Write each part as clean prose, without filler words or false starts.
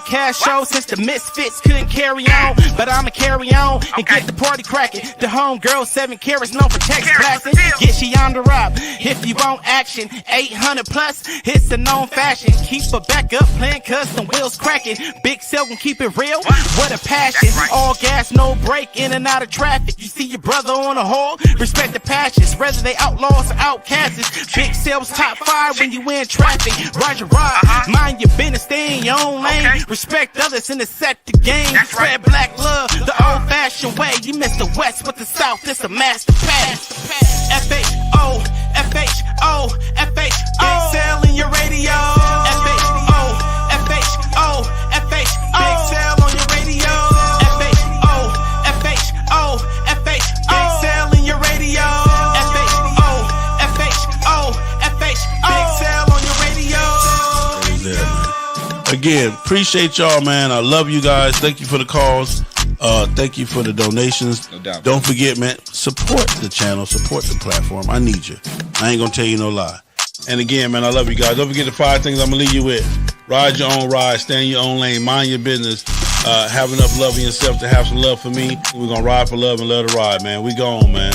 podcast show since the misfits couldn't carry on. But I'ma carry on and get the party cracking. The homegirl 7 carats known for text blasting. Get she on the rob if you want action. 800 plus, it's a known fashion. Keep her back up, playing custom wheels cracking. Big cell can keep it real, what a passion. All gas, no break, in and out of traffic. You see your brother on a hole, respect the passions. Whether they outlaws or outcasts. Big Cell's top 5 when you in traffic. Roger ride, mind your business, stay in your own lane. Respect others and accept the game. Spread black love the old fashioned way. You miss the West with the South, it's a master pass. F-H-O, F-H-O, F-H-O. Big Cell in your radio. F-H-O, F-H-O, F-H-O. Big Cell on your radio. F-H-O, F-H-O, F-H-O. Big Cell in your radio. F-H-O, F-H-O, F-H-O. Big Cell on your radio. Again, appreciate y'all, man. I love you guys. Thank you for the calls. Thank you for the donations. No doubt. Don't forget, man, support the channel, support the platform. I need you. I ain't gonna tell you no lie. And again, man, I love you guys. Don't forget the 5 things I'm gonna leave you with. Ride your own ride, stay in your own lane, mind your business, have enough love in yourself to have some love for me. We're gonna ride for love and love to ride, man. We gone, man.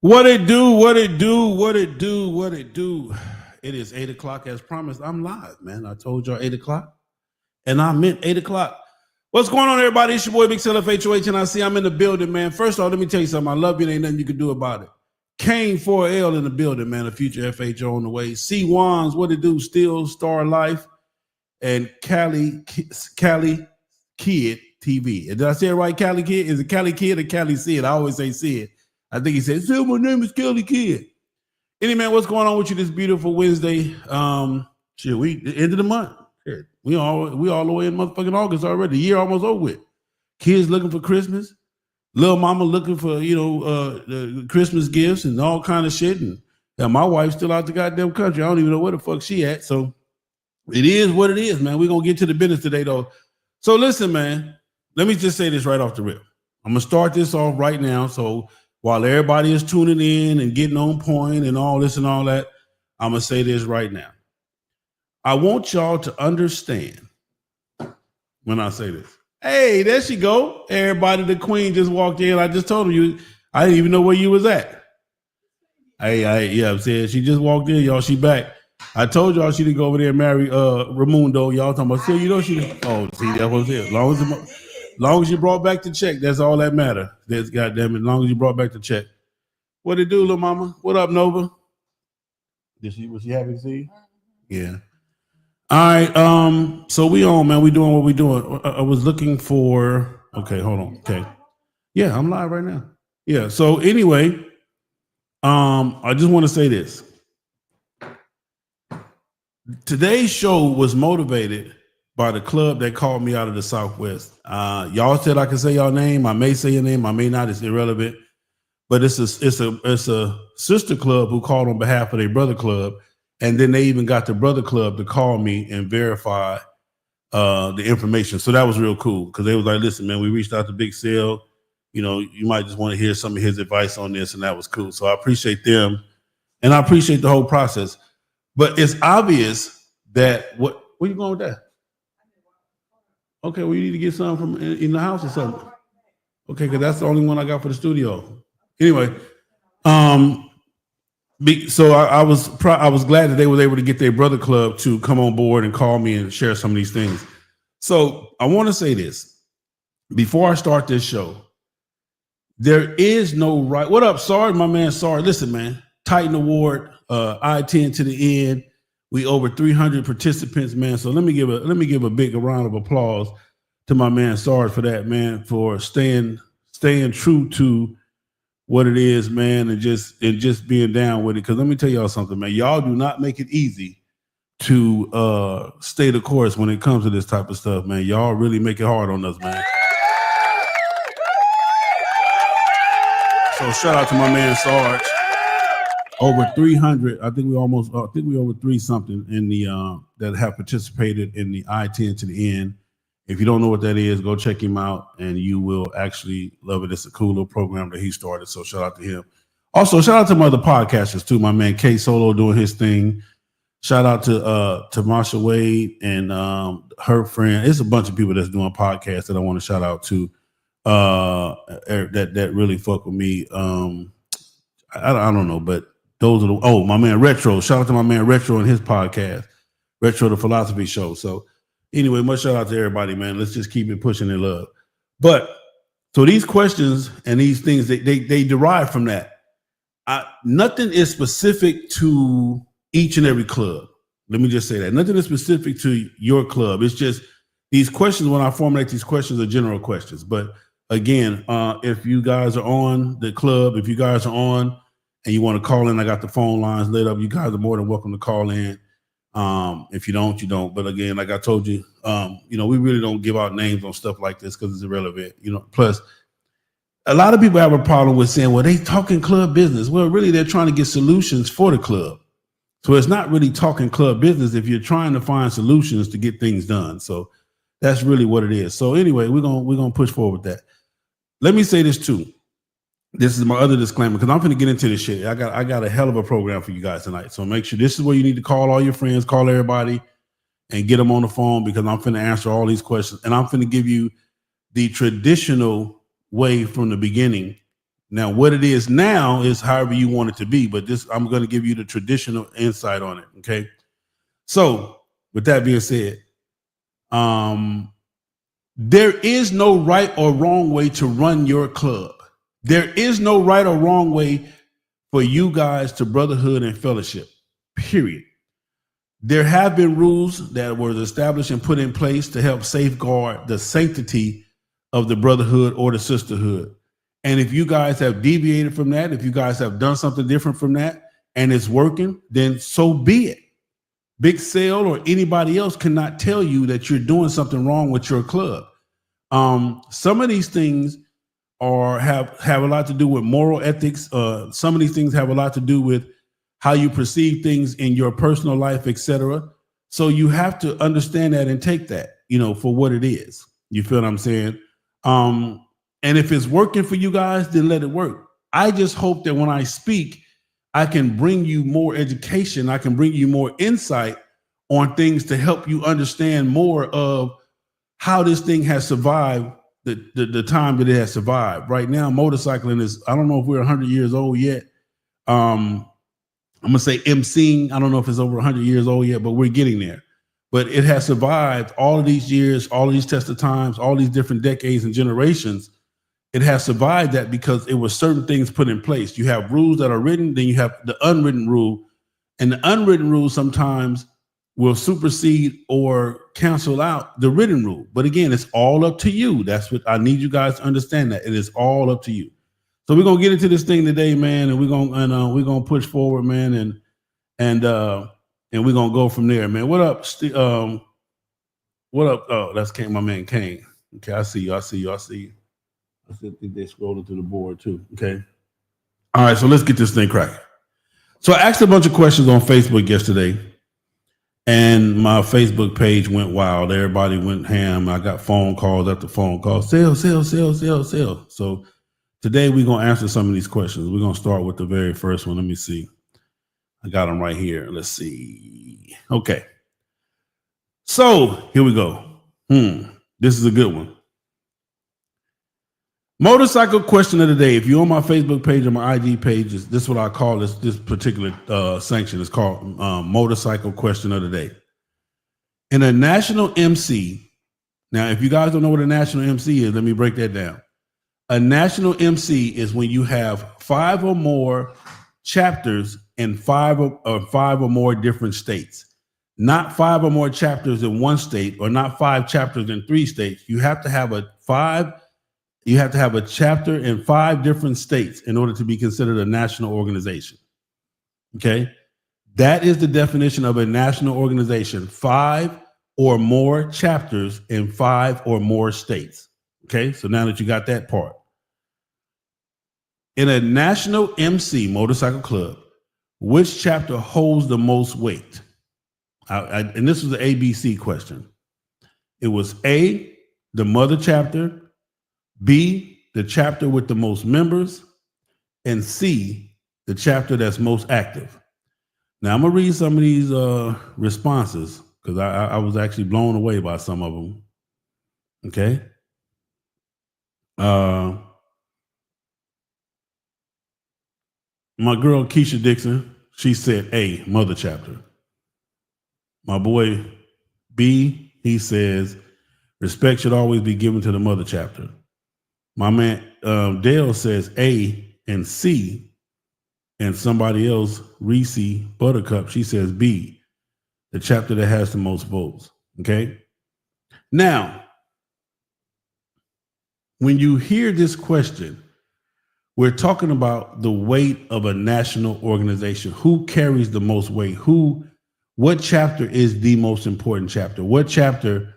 What it do, what it do, what it do, what it do. It is 8 o'clock as promised. I'm live, man. I told y'all 8 o'clock, and I meant 8 o'clock. What's going on, everybody? It's your boy, Big Cell FHOH, and I see I'm in the building, man. First of all, let me tell you something. I love you. Ain't nothing you can do about it. Kane 4L in the building, man. A future FHO on the way. C. Wands, what it do? Still Star Life, and Cali Kid TV. Did I say it right, Cali Kid? Is it Cali Kid or Cali Sid? I always say Sid. I think he said, "So my name is Kelly Kid." Any man, what's going on with you this beautiful Wednesday? We the end of the month. Shit, we all the way in motherfucking August already. The year almost over with. Kids looking for Christmas. Little mama looking for the Christmas gifts and all kind of shit. And my wife's still out the goddamn country. I don't even know where the fuck she at. So it is what it is, man. We're gonna get to the business today, though. So listen, man. Let me just say this right off the rip. I'm gonna start this off right now. So while everybody is tuning in and getting on point and all this and all that, I'm going to say this right now. I want y'all to understand when I say this. Hey, there she go. Everybody, the queen just walked in. I just told you, I didn't even know where you was at. Yeah, I'm saying she just walked in, y'all. She back. I told y'all she didn't go over there and marry Raimundo. Y'all talking about, see, see, that was it. Long as you brought back the check, that's all that matter. That's goddamn it. As long as you brought back the check. What it do, little mama? What up, Nova? Was she happy to see you? Yeah. All right. So we on, man. We doing what we doing. I was looking for. Okay, hold on. Okay. Yeah, I'm live right now. Yeah. So anyway, I just want to say this. Today's show was motivated by the club that called me out of the Southwest. Y'all said I can say y'all name. I may say your name. I may not. It's irrelevant. But it's a sister club who called on behalf of their brother club, and then they even got the brother club to call me and verify the information. So that was real cool because they was like, listen, man, we reached out to Big Sale. You know, you might just want to hear some of his advice on this, and that was cool. So I appreciate them, and I appreciate the whole process. But it's obvious that where you going with that? Okay, well, you need to get some from in the house or something. Okay, because that's the only one I got for the studio. Anyway, so I was glad that they were able to get their brother club to come on board and call me and share some of these things. So I want to say this before I start this show. There is no right. What up, Sorry, my man? Sorry, listen, man. Titan Award, I-10 to the end. We over 300 participants, man. So let me give a big round of applause to my man Sarge for that, man, for staying true to what it is, man, and just being down with it. Because let me tell y'all something, man. Y'all do not make it easy to stay the course when it comes to this type of stuff, man. Y'all really make it hard on us, man. So shout out to my man Sarge. Over 300, I think we over 3 something in the that have participated in the I-10 to the end. If you don't know what that is, go check him out and you will actually love it. It's a cool little program that he started. So shout out to him. Also, shout out to my other podcasters too. My man K Solo doing his thing. Shout out to Marsha Wade and her friend. It's a bunch of people that's doing podcasts that I want to shout out to that really fuck with me. I don't know, but those are my man Retro. Shout out to my man Retro and his podcast, Retro the Philosophy Show. So anyway, much shout out to everybody, man. Let's just keep it pushing in love. But so these questions and these things, they derive from that. Nothing is specific to each and every club. Let me just say that. Nothing is specific to your club. It's just these questions, when I formulate these questions, are general questions. But again, if you guys are on the club, if you guys are on and you want to call in, I got the phone lines lit up. You guys are more than welcome to call in. If you don't, you don't. But again, like I told you, we really don't give out names on stuff like this because it's irrelevant. Plus, a lot of people have a problem with saying, well, they talking club business. Well, really, they're trying to get solutions for the club. So it's not really talking club business if you're trying to find solutions to get things done. So that's really what it is. So anyway, we're gonna push forward with that. Let me say this too. This is my other disclaimer because I'm going to get into this shit. I got a hell of a program for you guys tonight. So make sure this is where you need to call all your friends, call everybody, and get them on the phone because I'm going to answer all these questions. And I'm going to give you the traditional way from the beginning. Now, what it is now is however you want it to be, but I'm going to give you the traditional insight on it. Okay. So with that being said, there is no right or wrong way to run your club. There is no right or wrong way for you guys to brotherhood and fellowship, period. There have been rules that were established and put in place to help safeguard the sanctity of the brotherhood or the sisterhood. And if you guys have deviated from that, if you guys have done something different from that and it's working, then so be it. Big Sale or anybody else cannot tell you that you're doing something wrong with your club. Some of these things have a lot to do with moral ethics. Some of these things have a lot to do with how you perceive things in your personal life, etc. So you have to understand that and take that, for what it is. You feel what I'm saying? And if it's working for you guys, then let it work. I just hope that when I speak, I can bring you more education. I can bring you more insight on things to help you understand more of how this thing has survived the time that it has survived. Right now, motorcycling is, I don't know if we're 100 years old yet. I'm going to say emceeing. I don't know if it's over 100 years old yet, but we're getting there. But it has survived all of these years, all of these tests of times, all these different decades and generations. It has survived that because it was certain things put in place. You have rules that are written, then you have the unwritten rule. And the unwritten rule sometimes will supersede or cancel out the written rule. But again, it's all up to you. That's what I need you guys to understand, that it is all up to you. So we're gonna get into this thing today, man, and we're gonna push forward, man, and we're gonna go from there, man. What up? What up? Oh, that's Kane, my man Kane. Okay, I see you. I think they're scrolling through the board too. Okay. All right, so let's get this thing cracking. So I asked a bunch of questions on Facebook yesterday. And my Facebook page went wild. Everybody went ham. I got phone calls after phone calls. Sell. So today we're going to answer some of these questions. We're going to start with the very first one. Let me see. I got them right here. Let's see. Okay. So here we go. This is a good one. Motorcycle question of the day. If you're on my Facebook page or my IG page, this is what I call this particular sanction. It's called motorcycle question of the day. In a national MC, now if you guys don't know what a national MC is, let me break that down. A national MC is when you have 5 or more chapters in 5 or more different states. Not 5 or more chapters in one state, or not 5 chapters in 3 states. You have to have a chapter in 5 different states in order to be considered a national organization. Okay. That is the definition of a national organization: 5 or more chapters in 5 or more states. Okay. So now that you got that part, in a national MC motorcycle club, which chapter holds the most weight? And this was an ABC question. It was A, the mother chapter; B, the chapter with the most members; and C, the chapter that's most active. Now I'm gonna read some of these responses because I was actually blown away by some of them. Okay. My girl Keisha Dixon, she said A, mother chapter. My boy B, he says respect should always be given to the mother chapter. My man Dale says A and C, and somebody else, Reese Buttercup, she says B, the chapter that has the most votes. Okay. Now, when you hear this question, we're talking about the weight of a national organization. Who carries the most weight? What chapter is the most important chapter? What chapter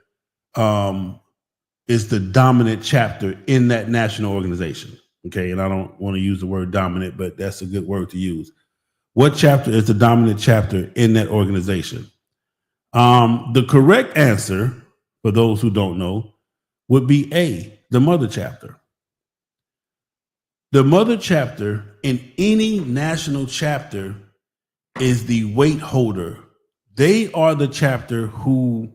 is the dominant chapter in that national organization? Okay, and I don't want to use the word dominant, but that's a good word to use. What chapter is the dominant chapter in that organization? The correct answer, for those who don't know, would be A, the mother chapter. The mother chapter in any national chapter is the weight holder. They are the chapter who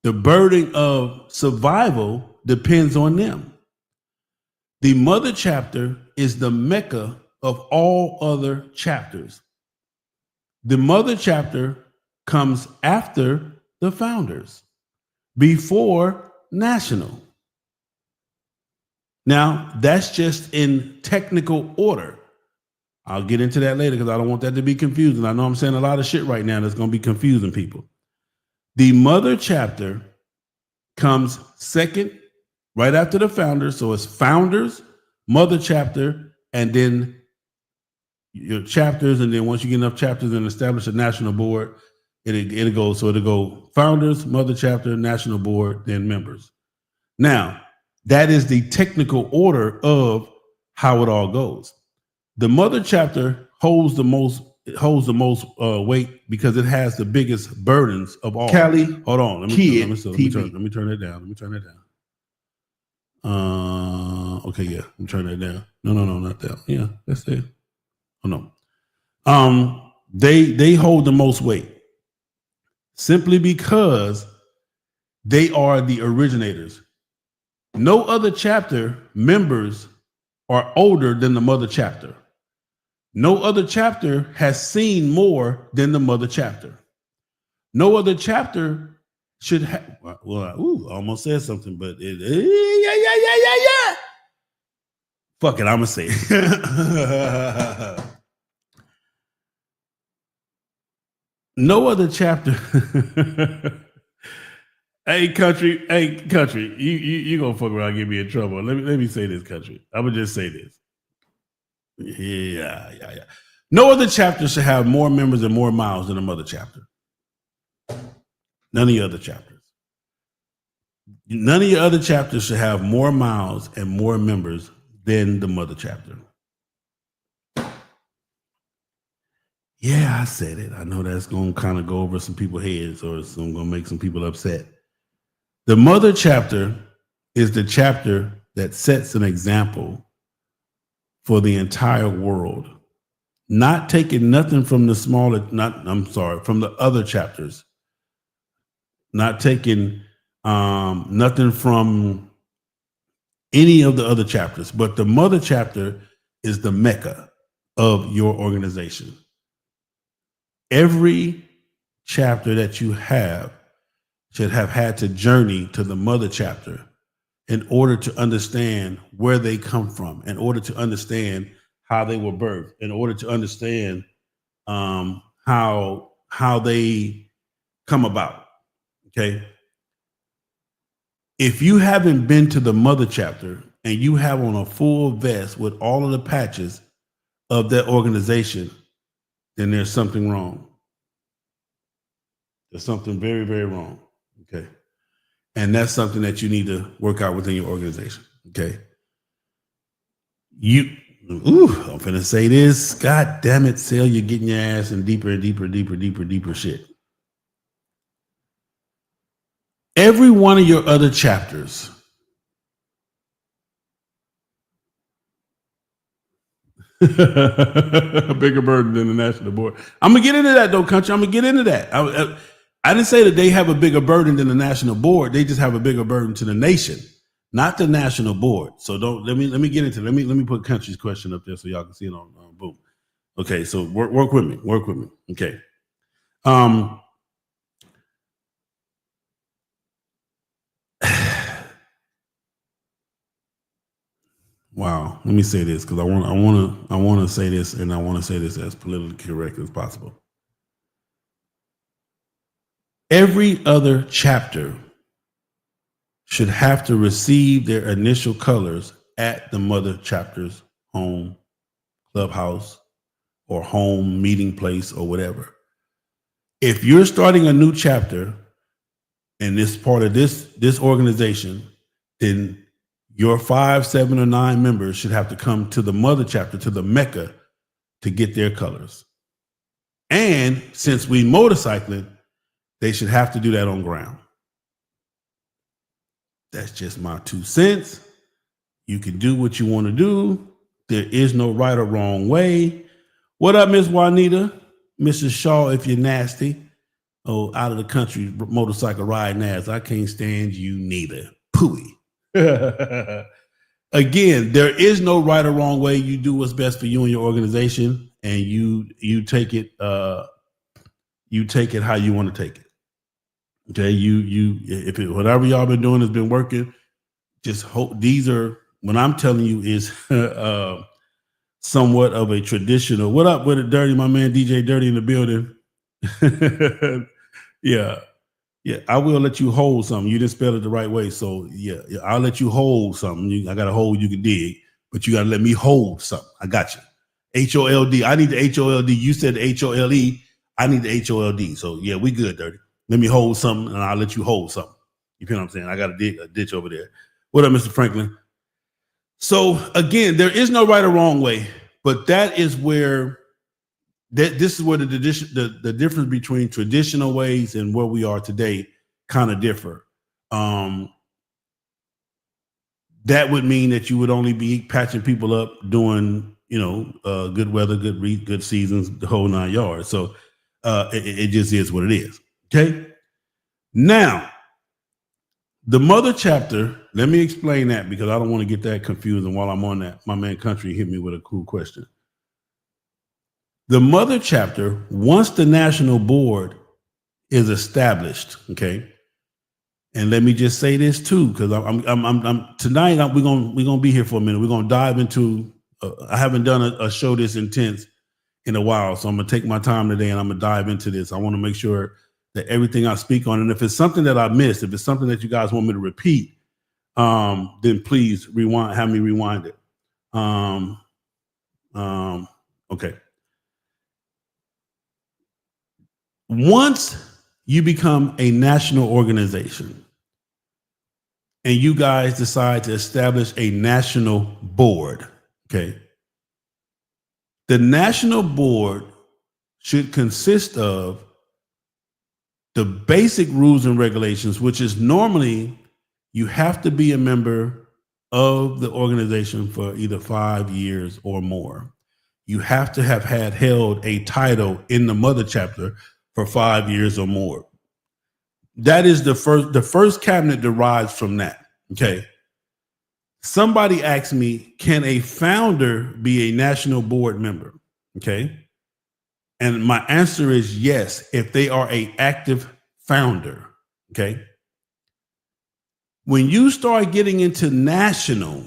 the burden of survival depends on them. The mother chapter is the mecca of all other chapters. The mother chapter comes after the founders, before national. Now, that's just in technical order. I'll get into that later because I don't want that to be confusing. I know I'm saying a lot of shit right now that's going to be confusing people. The mother chapter comes second, right after the founders. So it's founders, mother chapter, and then your chapters. And then once you get enough chapters and establish a national board, it'll go founders, mother chapter, national board, then members. Now, that is the technical order of how it all goes. The mother chapter holds the most weight because it has the biggest burdens of all. Cali, hold on, let me turn it down. Let me turn it down. Okay, yeah, let me turn that down. No, not that. Yeah, that's it. Oh no. They hold the most weight simply because they are the originators. No other chapter members are older than the mother chapter. No other chapter has seen more than the mother chapter. No other chapter should have. Well, I almost said something, but yeah. Fuck it, I'm gonna say it. No other chapter. Hey country, you gonna fuck around and get me in trouble. Let me say this, country. I'm gonna just say this. Yeah. No other chapter should have more members and more miles than the mother chapter. None of the other chapters. None of your other chapters should have more miles and more members than the mother chapter. Yeah, I said it. I know that's going to kind of go over some people's heads, or it's going to make some people upset. The mother chapter is the chapter that sets an example for the entire world, not taking nothing from the smaller, not, I'm sorry, from the other chapters, not taking nothing from any of the other chapters, but the mother chapter is the mecca of your organization. Every chapter that you have should have had to journey to the mother chapter in order to understand where they come from, in order to understand how they were birthed, in order to understand how they come about. Okay, if you haven't been to the mother chapter and you have on a full vest with all of the patches of that organization, then there's something wrong. There's something very, very wrong. Okay. And that's something that you need to work out within your organization. Okay. I'm finna say this. God damn it, Sale, you're getting your ass in deeper and deeper shit. Every one of your other chapters a bigger burden than the national board. I'm gonna get into that though, country. I'm gonna get into that. I didn't say that they have a bigger burden than the national board. They just have a bigger burden to the nation, not the national board. So don't let me get into let me put country's question up there so y'all can see it on boom. Okay, so work with me. Work with me. Okay. Wow. Let me say this because I want to say this, and I want to say this as politically correct as possible. Every other chapter should have to receive their initial colors at the mother chapter's home clubhouse or home meeting place or whatever. If you're starting a new chapter in this part of this organization, then your 5, 7, or 9 members should have to come to the mother chapter, to the Mecca, to get their colors. And since we motorcycling, they should have to do that on ground. That's just my 2 cents. You can do what you want to do. There is no right or wrong way. What up, Miss Juanita? Mrs. Shaw, if you're nasty. Oh, out of the country motorcycle riding ass. I can't stand you neither. Pooey. Again, there is no right or wrong way. You do what's best for you and your organization, and you take it how you want to take it. Okay, if whatever y'all been doing has been working, just hope these are what I'm telling you is somewhat of a traditional. What up with it, Dirty? My man DJ Dirty in the building. Yeah. I will let you hold something. You didn't spell it the right way, so yeah, I'll let you hold something. I got a hole you can dig, but you got to let me hold something. I got you. HOLD. I need the HOLD. You said the HOLE. I need the HOLD. So yeah, we good, Dirty. Let me hold something, and I'll let you hold something. You feel what I'm saying? I got a ditch over there. What up, Mr. Franklin? So again, there is no right or wrong way, but that is where this is where the difference between traditional ways and where we are today kind of differ. That would mean that you would only be patching people up doing, good weather, good seasons, the whole 9 yards. So it just is what it is. Okay. Now, the mother chapter, let me explain that because I don't want to get that confused. And while I'm on that, my man Country hit me with a cool question. The mother chapter, once the national board is established, okay. And let me just say this too, because I'm tonight we're gonna be here for a minute. We're gonna dive into. I haven't done a show this intense in a while, so I'm gonna take my time today and I'm gonna dive into this. I want to make sure that everything I speak on, and if it's something that I missed, if it's something that you guys want me to repeat, then please rewind. Have me rewind it. Okay. Once you become a national organization and you guys decide to establish a national board, okay, the national board should consist of the basic rules and regulations, which is normally you have to be a member of the organization for either 5 years or more. You have to have had held a title in the mother chapter for 5 years or more. That is the first cabinet derives from that. Okay. Somebody asked me, can a founder be a national board member? Okay. And my answer is yes, if they are an active founder. Okay. When you start getting into national,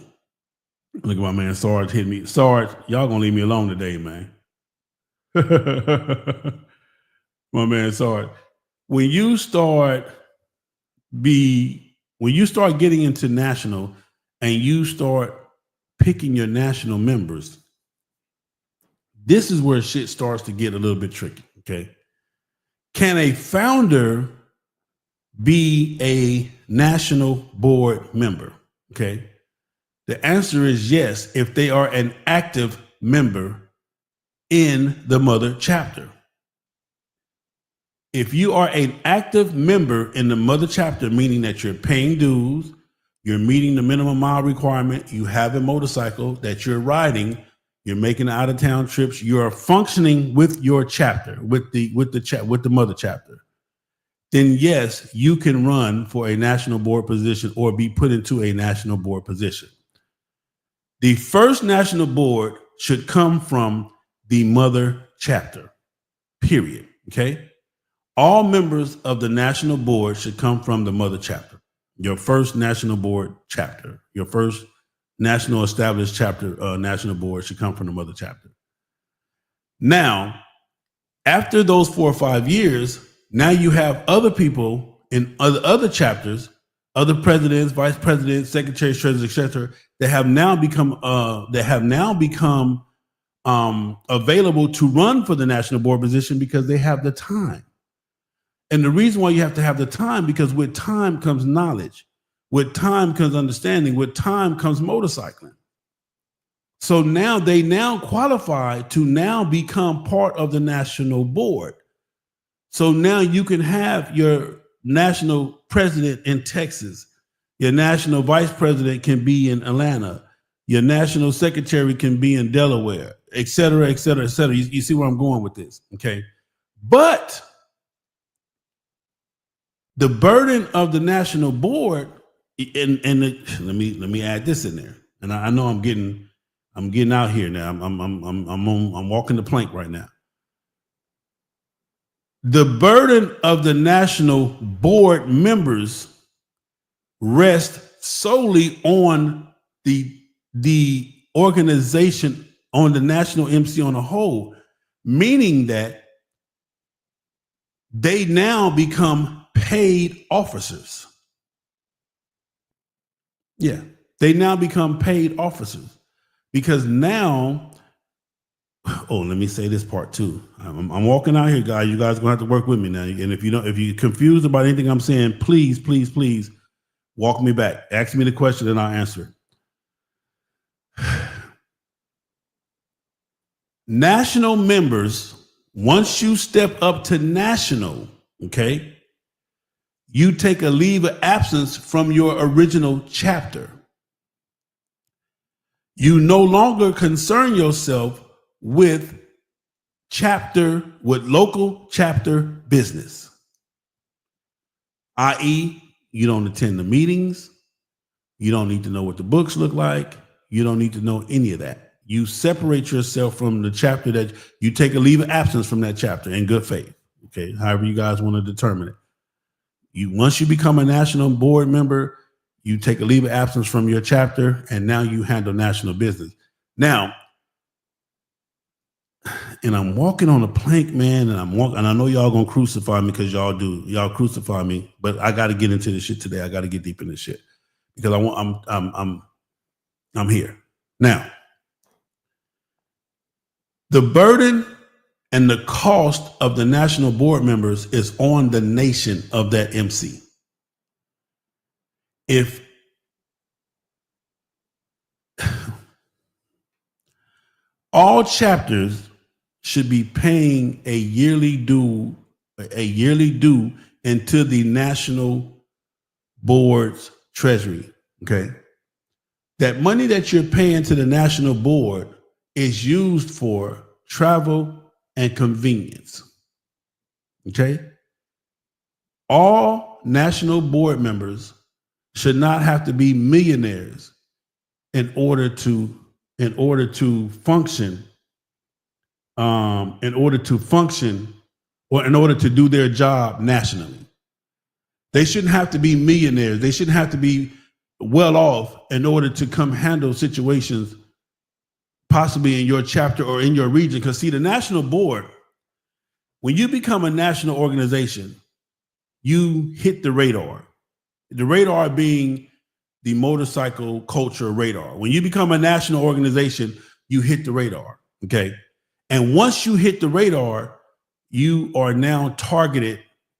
look at my man Sarge hit me. Sarge, y'all gonna leave me alone today, man. My man Sarge. When you start getting into national and you start picking your national members, this is where shit starts to get a little bit tricky. Okay. Can a founder be a national board member? Okay. The answer is yes, if they are an active member in the mother chapter. If you are an active member in the mother chapter, meaning that you're paying dues, you're meeting the minimum mile requirement, you have a motorcycle that you're riding, you're making out of town trips, you are functioning with your chapter, with the mother chapter, then yes, you can run for a national board position or be put into a national board position. The first national board should come from the mother chapter, period. Okay. All members of the national board should come from the mother chapter. Your first national board chapter, your first national established chapter, national board should come from the mother chapter. Now, after those 4 or 5 years, now you have other people in other chapters, other presidents, vice presidents, secretaries, treasurers, etc., that have now become available to run for the national board position because they have the time. And the reason why you have to have the time, because with time comes knowledge, with time comes understanding, with time comes motorcycling. So now they qualify to now become part of the national board. So now you can have your national president in Texas, your national vice president can be in Atlanta, your national secretary can be in Delaware, et cetera, et cetera, et cetera. You see where I'm going with this, okay? But the burden of the national board, let me add this in there. And I know I'm getting out here now. I'm walking the plank right now. The burden of the national board members rests solely on the organization, on the national MC on a whole, meaning that they now become paid officers. Yeah, they now become paid officers because now, let me say this part too. I'm walking out here, guys. You guys are gonna have to work with me now. And if you're confused about anything I'm saying, please walk me back. Ask me the question and I'll answer it. National members, once you step up to national, okay, you take a leave of absence from your original chapter. You no longer concern yourself with local chapter business, i.e., you don't attend the meetings. You don't need to know what the books look like. You don't need to know any of that. You separate yourself from the chapter, that you take a leave of absence from that chapter in good faith. Okay, however you guys want to determine it. Once you become a national board member, you take a leave of absence from your chapter, and now you handle national business. Now, and I'm walking on a plank, man, and and I know y'all gonna crucify me because y'all crucify me, but I got to get into this shit today. I got to get deep in this shit because I'm here now. The burden and the cost of the national board members is on the nation of that MC. If all chapters should be paying a yearly due into the national board's treasury. Okay. That money that you're paying to the national board is used for travel and convenience. Okay. All national board members should not have to be millionaires in order to function or in order to do their job nationally. They shouldn't have to be millionaires. They shouldn't have to be well off in order to come handle situations possibly in your chapter or in your region. Because see, the national board, when you become a national organization, you hit the radar. The radar being the motorcycle culture radar. When you become a national organization, you hit the radar. Okay. And once you hit the radar, you are now targeted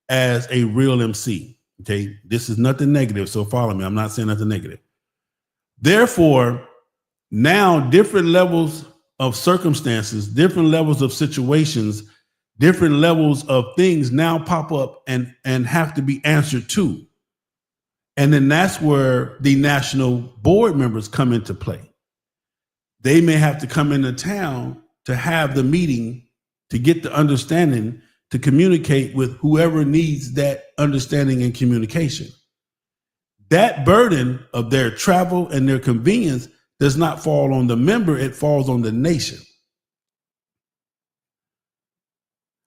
as a real MC. Okay. This is nothing negative. So follow me. I'm not saying nothing negative. Therefore, now different levels of circumstances, different levels of situations, different levels of things now pop up and have to be answered to. And then that's where the national board members come into play. They may have to come into town to have the meeting, to get the understanding, to communicate with whoever needs that understanding and communication. That burden of their travel and their convenience does not fall on the member, it falls on the nation.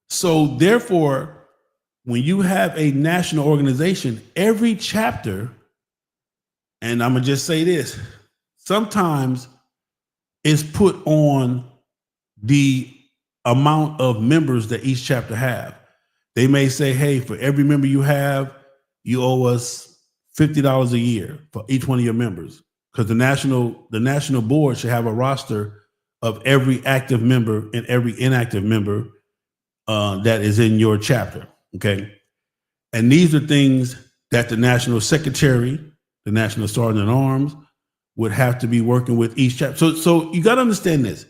So therefore, when you have a national organization, every chapter, and I'm gonna just say this, sometimes it's put on the amount of members that each chapter have. They may say, hey, for every member you have, you owe us $50 a year for each one of your members. Because the national board should have a roster of every active member and every inactive member that is in your chapter. Okay. And these are things that the national secretary, the national sergeant at arms, would have to be working with each chapter. So you got to understand this.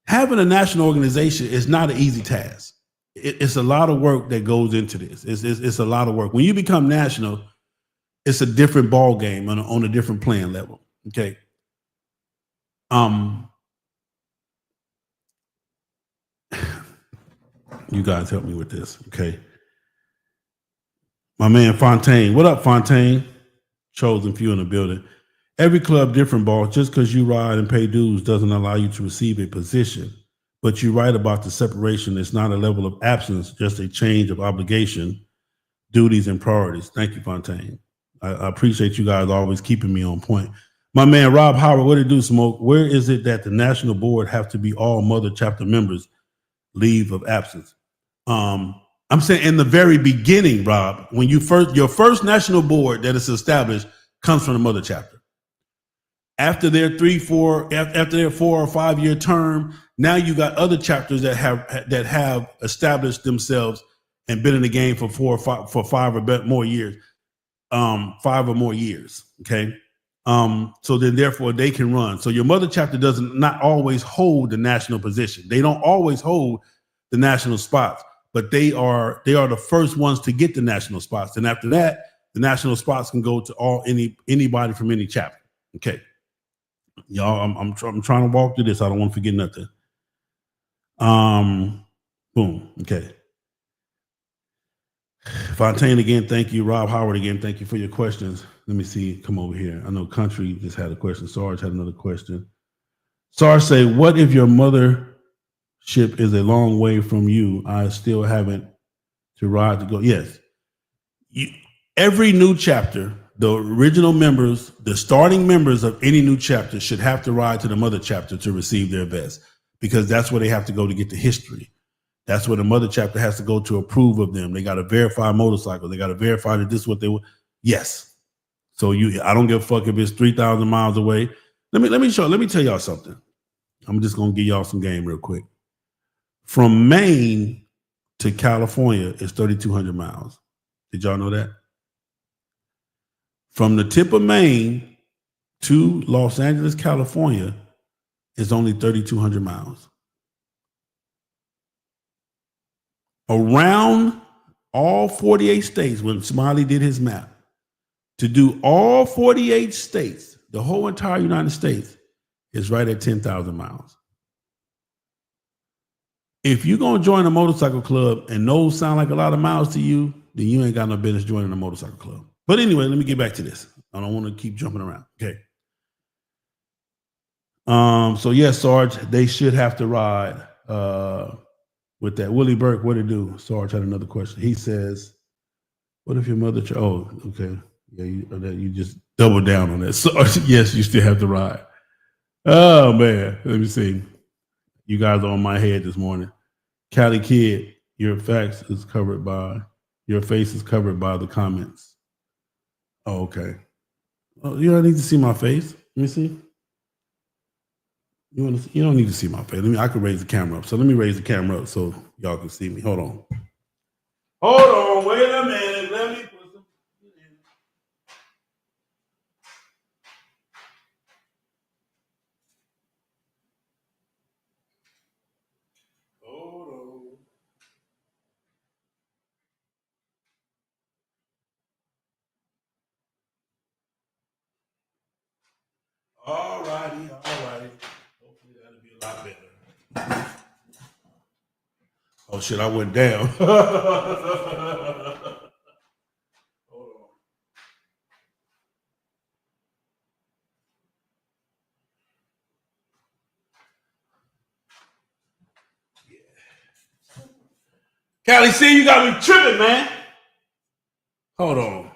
Having a national organization is not an easy task. It's a lot of work that goes into this. It's a lot of work. When you become national, it's a different ball game on a different playing level. Okay. You guys help me with this. Okay. My man Fontaine. What up, Fontaine? Chosen few in the building. Every club different, boss. Just because you ride and pay dues doesn't allow you to receive a position. But you're right about the separation. It's not a level of absence, just a change of obligation, duties, and priorities. Thank you, Fontaine. I appreciate you guys always keeping me on point. My man Rob Howard, what did do, Smoke? Where is it that the national board have to be all mother chapter members leave of absence? I'm saying in the very beginning, Rob, when your first national board that is established comes from the mother chapter. After their 4 or 5 year term, now you got other chapters that have established themselves and been in the game for 5 or more years. 5 or more years. Okay. So then therefore they can run. So your mother chapter not always hold the national position. They don't always hold the national spots, but they are the first ones to get the national spots. And after that, the national spots can go to anybody from any chapter. Okay. Y'all, I'm trying to walk through this. I don't want to forget nothing. Boom. Okay. Fontaine again, thank you. Rob Howard again, thank you for your questions. Let me see. Come over here. I know Country just had a question. Sarge had another question. Sarge say, what if your mothership is a long way from you? I still haven't to ride to go. Yes. Every new chapter, the original members, the starting members of any new chapter should have to ride to the mother chapter to receive their vest, because that's where they have to go to get the history. That's where the mother chapter has to go to approve of them. They got to verify motorcycles. They got to verify that this is what they were. Yes. So I don't give a fuck if it's 3,000 miles away. Let me tell y'all something. I'm just going to give y'all some game real quick. From Maine to California is 3,200 miles. Did y'all know that? From the tip of Maine to Los Angeles, California is only 3,200 miles. around all 48 states, when Smiley did his map, to do all 48 states, the whole entire United States, is right at 10,000 miles. If you're going to join a motorcycle club and those sound like a lot of miles to you, then you ain't got no business joining a motorcycle club. But anyway, let me get back to this. I don't want to keep jumping around. Okay. So yes, Sarge, they should have to ride with that. Willie Burke, what to do? Sarge had another question. He says, what if your mother, okay. Yeah, you just double down on that. Sarge, yes, you still have to ride. Oh man, let me see. You guys are on my head this morning. Cali Kid, your face is covered by the comments. Oh, okay. Oh, you don't need to see my face. Let me see. You don't need to see my face. I can raise the camera up. So let me raise the camera up so y'all can see me. Hold on. Wait a minute. Let me put some in. Hold on. All righty. Hopefully that'll be a lot better. Oh shit, I went down. Hold on. Callie, see, you got me tripping, man. Hold on.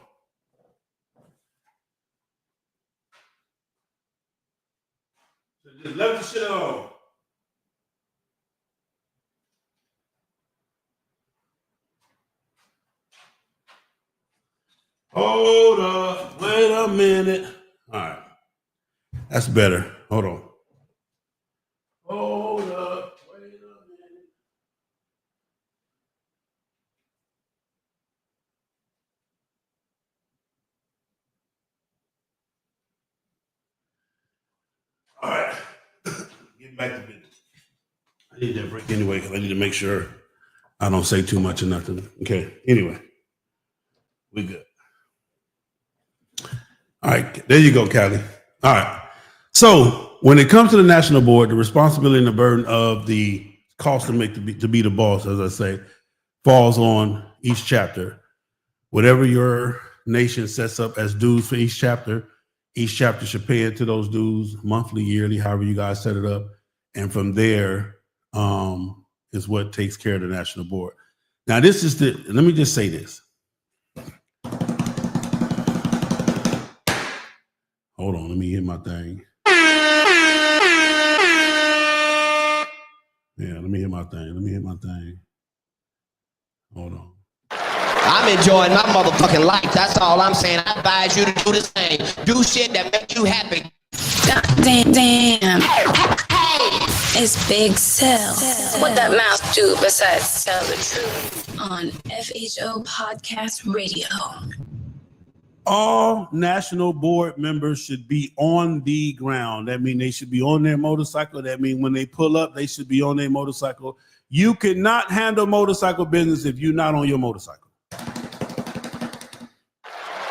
Just left the shit on. Hold up. Wait a minute. All right. That's better. Hold on. Hold up. Wait a minute. All right. Get back to business. I need that break anyway because I need to make sure I don't say too much or nothing. Okay. Anyway, we good. All right. There you go, Callie. All right. So when it comes to the national board, the responsibility and the burden of the cost to be the boss, as I say, falls on each chapter. Whatever your nation sets up as dues for each chapter should pay into those dues monthly, yearly, however you guys set it up. And from there is what takes care of the national board. Now, let me just say this. Hold on, let me hit my thing. Yeah, let me hit my thing. Hold on. I'm enjoying my motherfucking life. That's all I'm saying. I advise you to do the same. Do shit that makes you happy. Damn. Hey, it's Big Cell. What that mouth do besides tell the truth? On FHO Podcast Radio. All national board members should be on the ground. That means they should be on their motorcycle. That means when they pull up, they should be on their motorcycle. You cannot handle motorcycle business if you're not on your motorcycle.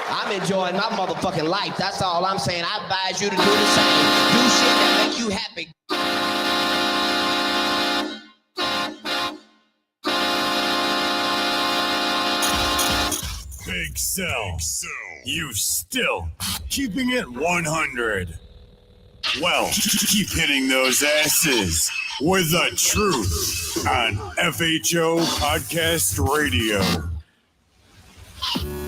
I'm enjoying my motherfucking life. That's all I'm saying. I advise you to do the same. Do shit that makes you happy. Big Cell, you still keeping it 100. Well, keep hitting those asses with the truth on FHO Podcast Radio.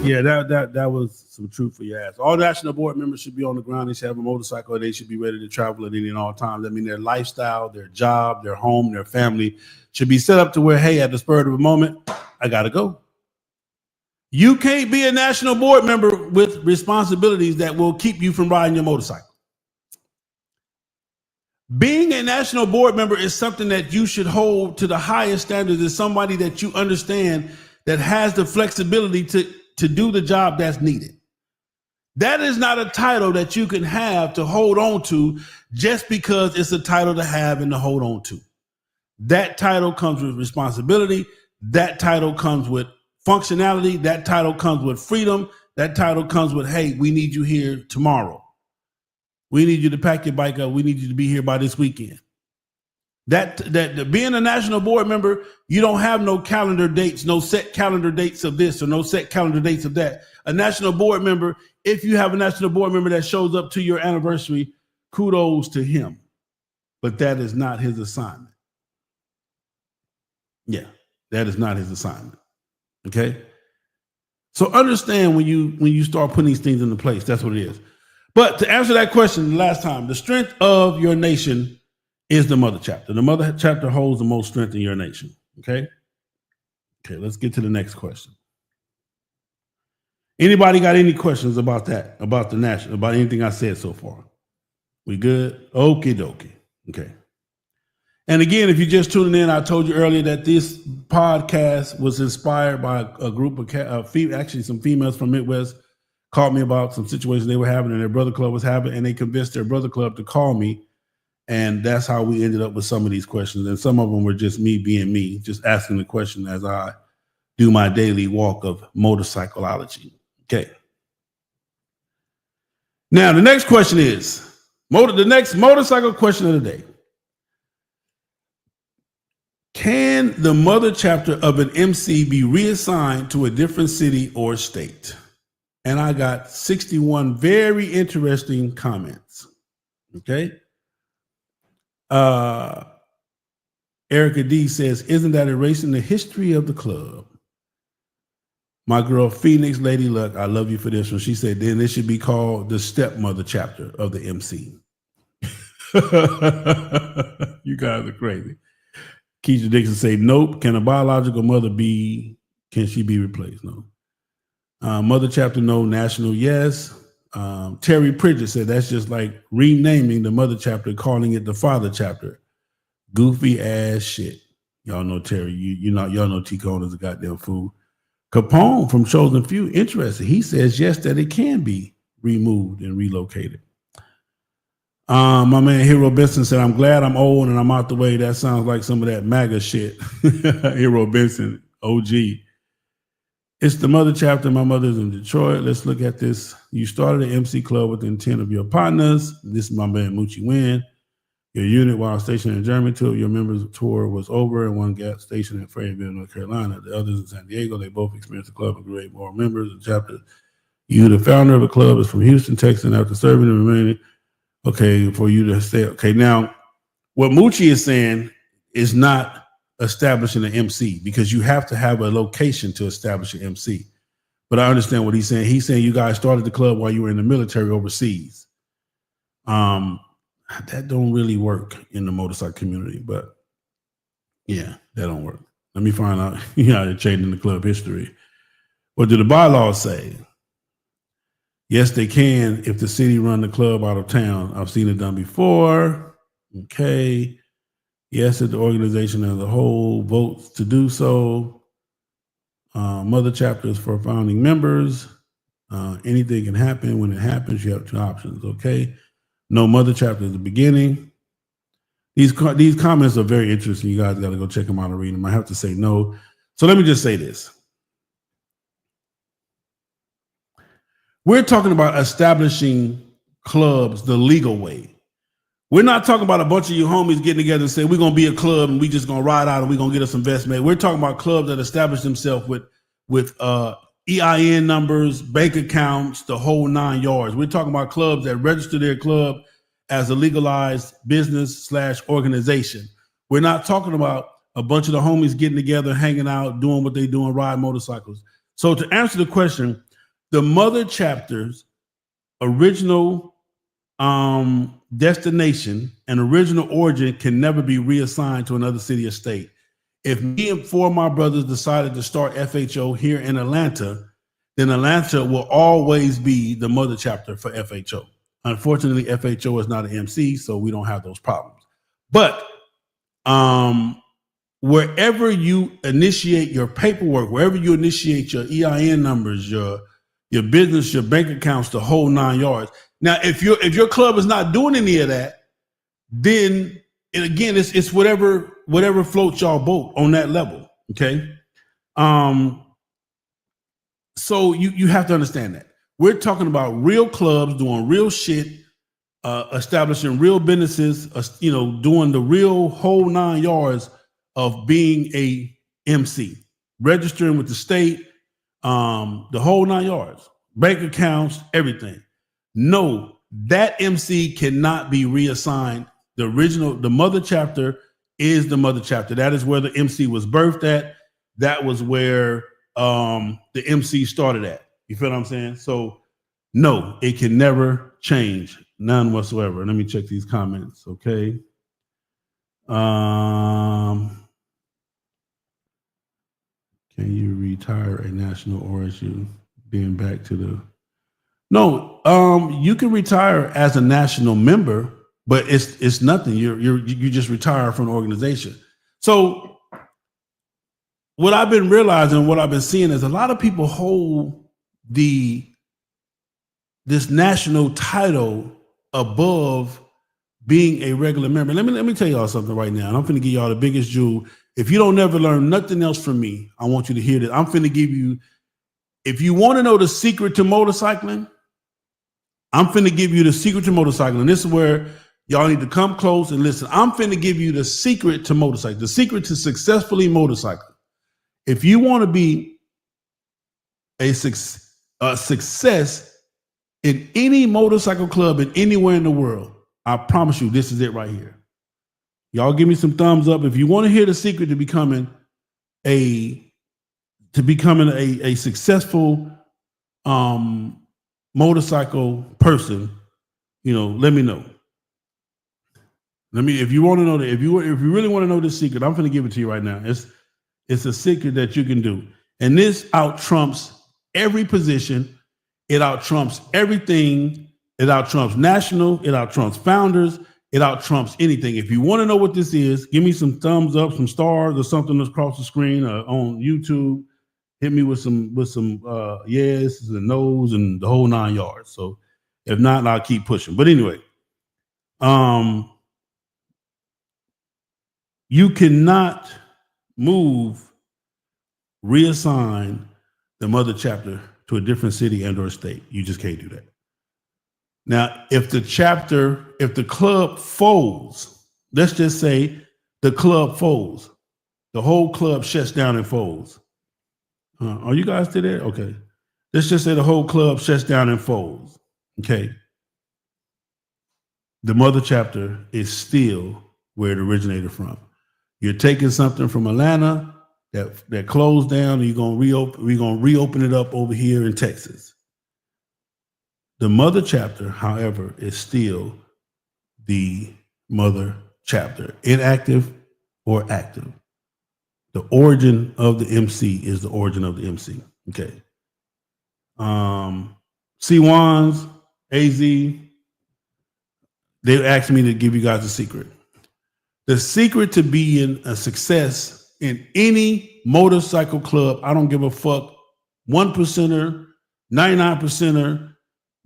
Yeah, that was some truth for your ass. All national board members should be on the ground. They should have a motorcycle. They should be ready to travel at any and all times. I mean, their lifestyle, their job, their home, their family should be set up to where, hey, at the spur of a moment, I got to go. You can't be a national board member with responsibilities that will keep you from riding your motorcycle. Being a national board member is something that you should hold to the highest standards as somebody that you understand that has the flexibility to do the job that's needed. That is not a title that you can have to hold on to just because it's a title to have and to hold on to. That title comes with responsibility. that title comes with functionality. That title comes with freedom. That title comes with, hey, we need you here tomorrow. We need you to pack your bike up. We need you to be here by this weekend. That being a national board member, you don't have no calendar dates, no set calendar dates of this or no set calendar dates of that. A national board member, if you have a national board member that shows up to your anniversary, kudos to him. But that is not his assignment. Yeah, that is not his assignment. Okay? So understand when you start putting these things into place, that's what it is. But to answer that question last time, the strength of your nation is the mother chapter. The mother chapter holds the most strength in your nation. Okay. Okay. Let's get to the next question. Anybody got any questions about that? About the national? About anything I said so far? We good? Okie dokie. Okay. And again, if you're just tuning in, I told you earlier that this podcast was inspired by a group of actually some females from Midwest called me about some situations they were having and their brother club was having, and they convinced their brother club to call me. And that's how we ended up with some of these questions. And some of them were just me being me, just asking the question as I do my daily walk of motorcycleology. Okay. Now, the next question is, the next motorcycle question of the day. Can the mother chapter of an MC be reassigned to a different city or state? And I got 61 very interesting comments. Okay. Erica D says, isn't that erasing the history of the club? My girl Phoenix Lady Luck, I love you for this one. She said, then it should be called the stepmother chapter of the MC. You guys are crazy. Keisha Dixon say, nope. Can a biological mother can she be replaced? No. Mother chapter, no. National, yes. Terry Pridget said that's just like renaming the mother chapter, calling it the father chapter. Goofy ass shit. Y'all know Terry. Y'all know T-Cone is a goddamn fool. Capone from Chosen Few, interested. He says yes, that it can be removed and relocated. My man Hero Benson said, I'm glad I'm old and I'm out the way. That sounds like some of that MAGA shit. Hero Benson, OG. It's the mother chapter. My mother's in Detroit. Let's look at this. You started an MC club with the intent of your partners. This is my man Moochie Wynn. Your unit, while stationed in Germany, 2 of your members' tour was over, and one got stationed in Fayetteville, North Carolina. The others in San Diego. They both experienced the club and grew 8 more members. The chapter, you, the founder of the club, is from Houston, Texas, and after serving the remaining, okay, for you to stay. Okay, now, what Moochie is saying is not establishing an MC, because you have to have a location to establish an MC. But I understand what he's saying. He's saying you guys started the club while you were in the military overseas. That don't really work in the motorcycle community, but yeah, that don't work. Let me find out. They're changing the club history. What do the bylaws say? Yes, they can if the city run the club out of town. I've seen it done before. Okay. Yes, if the organization as a whole votes to do so. Mother chapters for founding members. Anything can happen. When it happens, you have 2 options. Okay. No mother chapter at the beginning. These comments are very interesting. You guys got to go check them out and read them. I have to say no. So let me just say this. We're talking about establishing clubs the legal way. We're not talking about a bunch of you homies getting together and saying we're going to be a club and we just going to ride out and we're going to get us some investment. We're talking about clubs that establish themselves with EIN numbers, bank accounts, the whole 9 yards. We're talking about clubs that register their club as a legalized business / organization. We're not talking about a bunch of the homies getting together, hanging out, doing what they do and ride motorcycles. So to answer the question, the mother chapter's original destination and original origin can never be reassigned to another city or state. If me and 4 of my brothers decided to start FHO here in Atlanta, then Atlanta will always be the mother chapter for FHO. Unfortunately, FHO is not an MC, so we don't have those problems. But wherever you initiate your paperwork, wherever you initiate your EIN numbers, your business, your bank accounts, the whole 9 yards. Now, if your club is not doing any of that, then, and again, it's whatever floats y'all boat on that level. Okay. So you have to understand that we're talking about real clubs doing real shit, establishing real businesses, doing the real whole 9 yards of being a MC, registering with the state, the whole 9 yards, bank accounts, everything. No, that MC cannot be reassigned. The mother chapter is the mother chapter. That is where the MC was birthed at. That was where the MC started at. You feel what I'm saying? So no, it can never change, none whatsoever. Let me check these comments, okay? Can you retire a national OSU? Being back to the no, you can retire as a national member, but it's nothing. You just retire from an organization. So what I've been realizing, what I've been seeing is a lot of people hold this national title above being a regular member. Let me tell y'all something right now. And I'm finna give y'all the biggest jewel. If you don't ever learn nothing else from me, I want you to hear that. I'm finna give you, if you want to know the secret to motorcycling, I'm finna give you the secret to motorcycling. This is where y'all need to come close and listen. I'm finna give you the secret to motorcycling, the secret to successfully motorcycling. If you want to be a success in any motorcycle club and anywhere in the world, I promise you, this is it right here. Y'all give me some thumbs up if you want to hear the secret to becoming a successful motorcycle person. Let me know. If you want to know that, if you really want to know this secret, I'm going to give it to you right now. It's a secret that you can do, and this out trumps every position. It out trumps everything. It out trumps national. It out trumps founders. It out trumps anything. If you want to know what this is, give me some thumbs up, some stars, or something that's across the screen on YouTube. Hit me with some yes and no's and the whole 9 yards. So if not, I'll keep pushing. But anyway, you cannot reassign the mother chapter to a different city and or state. You just can't do that. Now, if the club folds, let's just say the club folds, the whole club shuts down and folds. Are you guys still there? Okay. Let's just say the whole club shuts down and folds. Okay. The mother chapter is still where it originated from. You're taking something from Atlanta that closed down, and we're gonna reopen it up over here in Texas. The mother chapter, however, is still the mother chapter, inactive or active. The origin of the MC is the origin of the MC. Okay. C1s, AZ, they asked me to give you guys a secret. The secret to being a success in any motorcycle club, I don't give a fuck, 1%er, 99%er,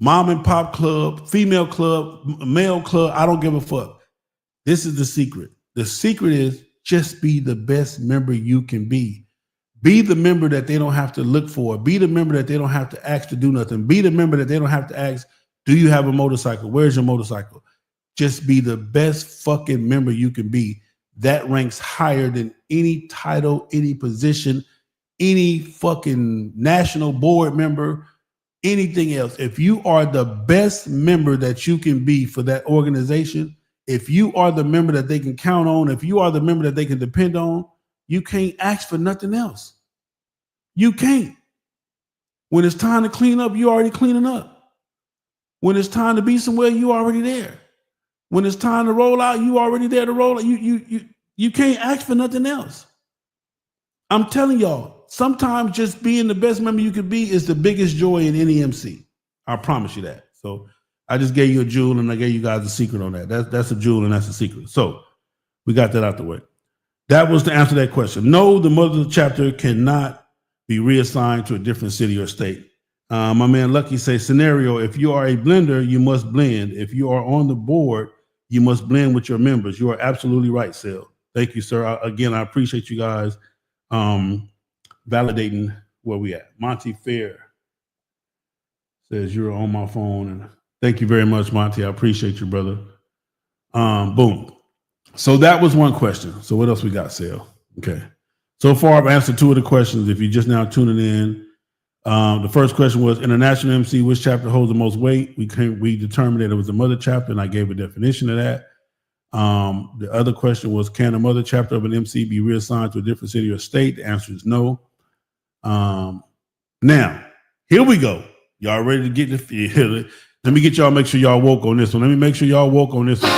mom and pop club, female club, male club, I don't give a fuck. This is the secret. The secret is just be the best member you can be. Be the member that they don't have to look for. Be the member that they don't have to ask to do nothing. Be the member that they don't have to ask, do you have a motorcycle? Where's your motorcycle? Just be the best fucking member you can be. That ranks higher than any title, any position, any fucking national board member, anything else. If you are the best member that you can be for that organization, if you are the member that they can count on, if you are the member that they can depend on, you can't ask for nothing else. You can't. When it's time to clean up, you already cleaning up. When it's time to be somewhere, you already there. When it's time to roll out, you already there to roll out. You can't ask for nothing else. I'm telling y'all, sometimes just being the best member you could be is the biggest joy in any MC. I promise you that. So I just gave you a jewel and I gave you guys a secret on that. That's a jewel and that's a secret. So we got that out the way. That was the answer to that question. No, the mother chapter cannot be reassigned to a different city or state. My man Lucky says, scenario, if you are a blender, you must blend. If you are on the board, you must blend with your members. You are absolutely right, Sal. Thank you, sir. Again, I appreciate you guys validating where we at. Monty Fair says you're on my phone, and thank you very much, Monty. I appreciate you, brother. Boom. So that was one question. So what else we got, Sale? Okay. So far, I've answered two of the questions. If you're just now tuning in, the first question was International MC, which chapter holds the most weight? We determined that it was the mother chapter, and I gave a definition of that. The other question was, can a mother chapter of an MC be reassigned to a different city or state? The answer is no. Now, here we go. Y'all ready to get the let me get y'all, make sure y'all woke on this one. Let me make sure y'all woke on this one.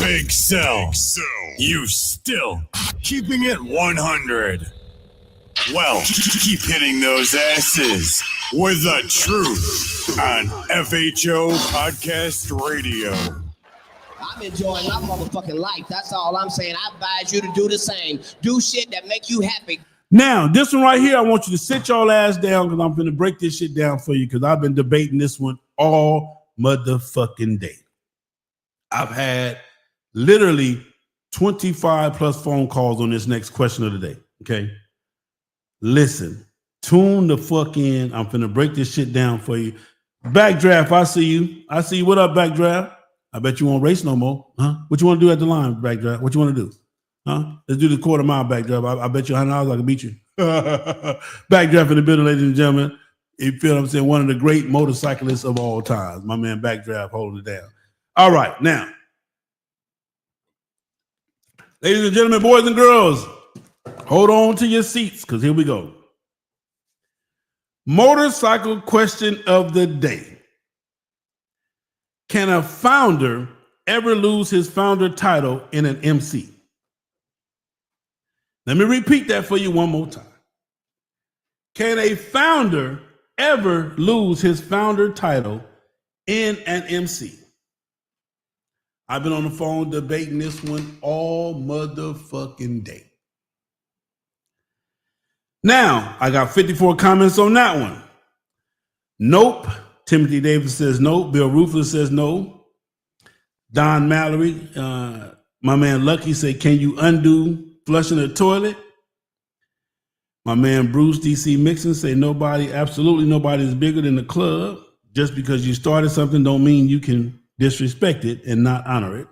Big Cell, you still keeping it 100. Well, keep hitting those asses with the truth on FHO Podcast Radio. I'm enjoying my motherfucking life. That's all I'm saying. I advise you to do the same. Do shit that make you happy. Now, this one right here, I want you to sit y'all ass down because I'm going to break this shit down for you because I've been debating this one all motherfucking day. I've had literally 25 plus phone calls on this next question of the day. Okay. Listen, tune the fuck in. I'm finna break this shit down for you. Backdraft, I see you. I see you. What up, Backdraft? I bet you won't race no more. Huh? What you want to do at the line, Backdraft? What you want to do? Huh? Let's do the quarter mile, Backdraft. I bet you $100 I can beat you. Backdraft in the building, ladies and gentlemen. You feel what I'm saying? One of the great motorcyclists of all time. My man Backdraft holding it down. All right, now. Ladies and gentlemen, boys and girls, hold on to your seats because here we go. Motorcycle question of the day. Can a founder ever lose his founder title in an MC? Let me repeat that for you one more time. Can a founder ever lose his founder title in an MC? I've been on the phone debating this one all motherfucking day. Now, I got 54 comments on that one. Nope. Timothy Davis says no. Bill Ruthless says no. Don Mallory, my man Lucky said, can you undo flushing the toilet? My man Bruce DC Mixon say nobody, absolutely nobody is bigger than the club. Just because you started something don't mean you can disrespect it and not honor it.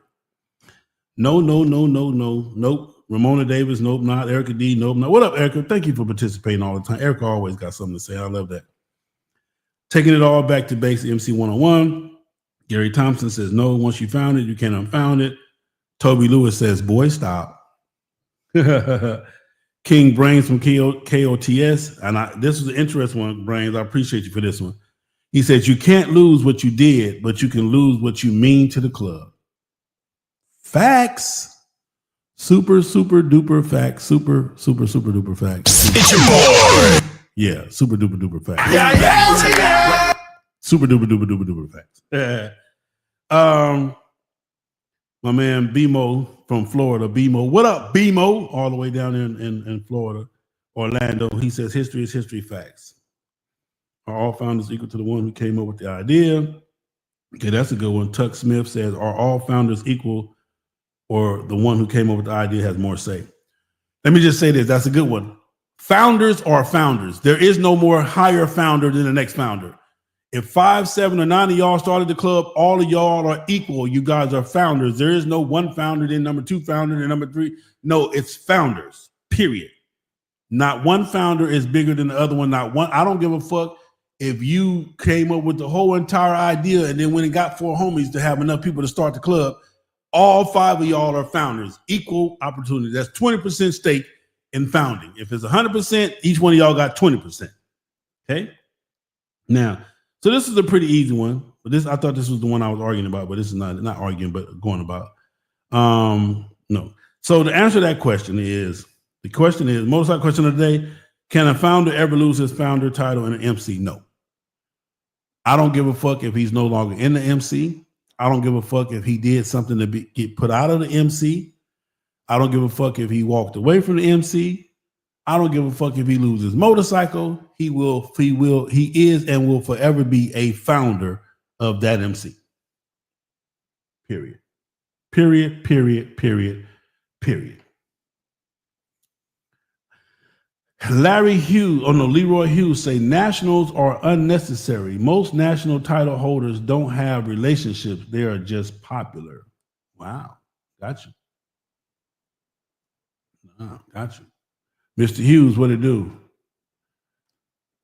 No. Nope. Ramona Davis, nope, not. Erica D, nope, not. What up, Erica? Thank you for participating all the time. Erica always got something to say. I love that. Taking it all back to base, MC 101. Gary Thompson says, no, once you found it, you can't unfound it. Toby Lewis says, boy, stop. King Brains from KOTS, and this is an interesting one, Brains. I appreciate you for this one. He says, you can't lose what you did, but you can lose what you mean to the club. Facts. Super duper facts. Super duper facts. It's your boy. Yeah, super duper facts. Yeah. Super duper facts. My man BMO from Florida. BMO, what up, BMO? All the way down in Florida, Orlando. He says history is history facts. Are all founders equal to the one who came up with the idea? Okay, that's a good one. Tuck Smith says, are all founders equal or the one who came up with the idea has more say? Let me just say this. That's a good one. Founders are founders. There is no more higher founder than the next founder. If 5, 7, or 9 of y'all started the club, all of y'all are equal. You guys are founders. There is no one founder, then number 2 founder, then number 3. No, it's founders, period. Not one founder is bigger than the other one. Not one. I don't give a fuck if you came up with the whole entire idea and then when it got 4 homies to have enough people to start the club, all 5 of y'all are founders. Equal opportunity. That's 20% stake in founding. If it's 100%, each one of y'all got 20%. Okay? Now, so this is a pretty easy one. But I thought this was the one I was arguing about, but this is not arguing, but going about. No. So the answer to that question is, motorcycle question of the day, can a founder ever lose his founder title in an MC? No. I don't give a fuck if he's no longer in the MC. I don't give a fuck if he did something to get put out of the MC. I don't give a fuck if he walked away from the MC. I don't give a fuck if he loses motorcycle. He is and will forever be a founder of that MC. Period. Period, period, period, period. Leroy Hughes say nationals are unnecessary. Most national title holders don't have relationships. They are just popular. Wow. Got you. Got you. Mr. Hughes, what it do?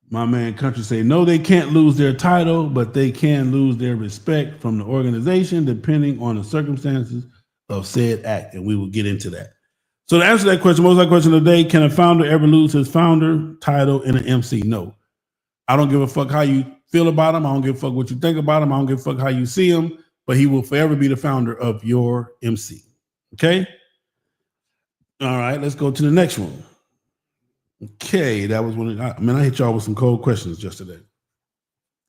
My man Country say, no, they can't lose their title, but they can lose their respect from the organization depending on the circumstances of said act. And we will get into that. So to answer that question, most of the question of the day, can a founder ever lose his founder title in an MC? No. I don't give a fuck how you feel about him. I don't give a fuck what you think about him. I don't give a fuck how you see him, but he will forever be the founder of your MC. Okay? All right, let's go to the next one. Okay, that was one. I hit y'all with some cold questions yesterday.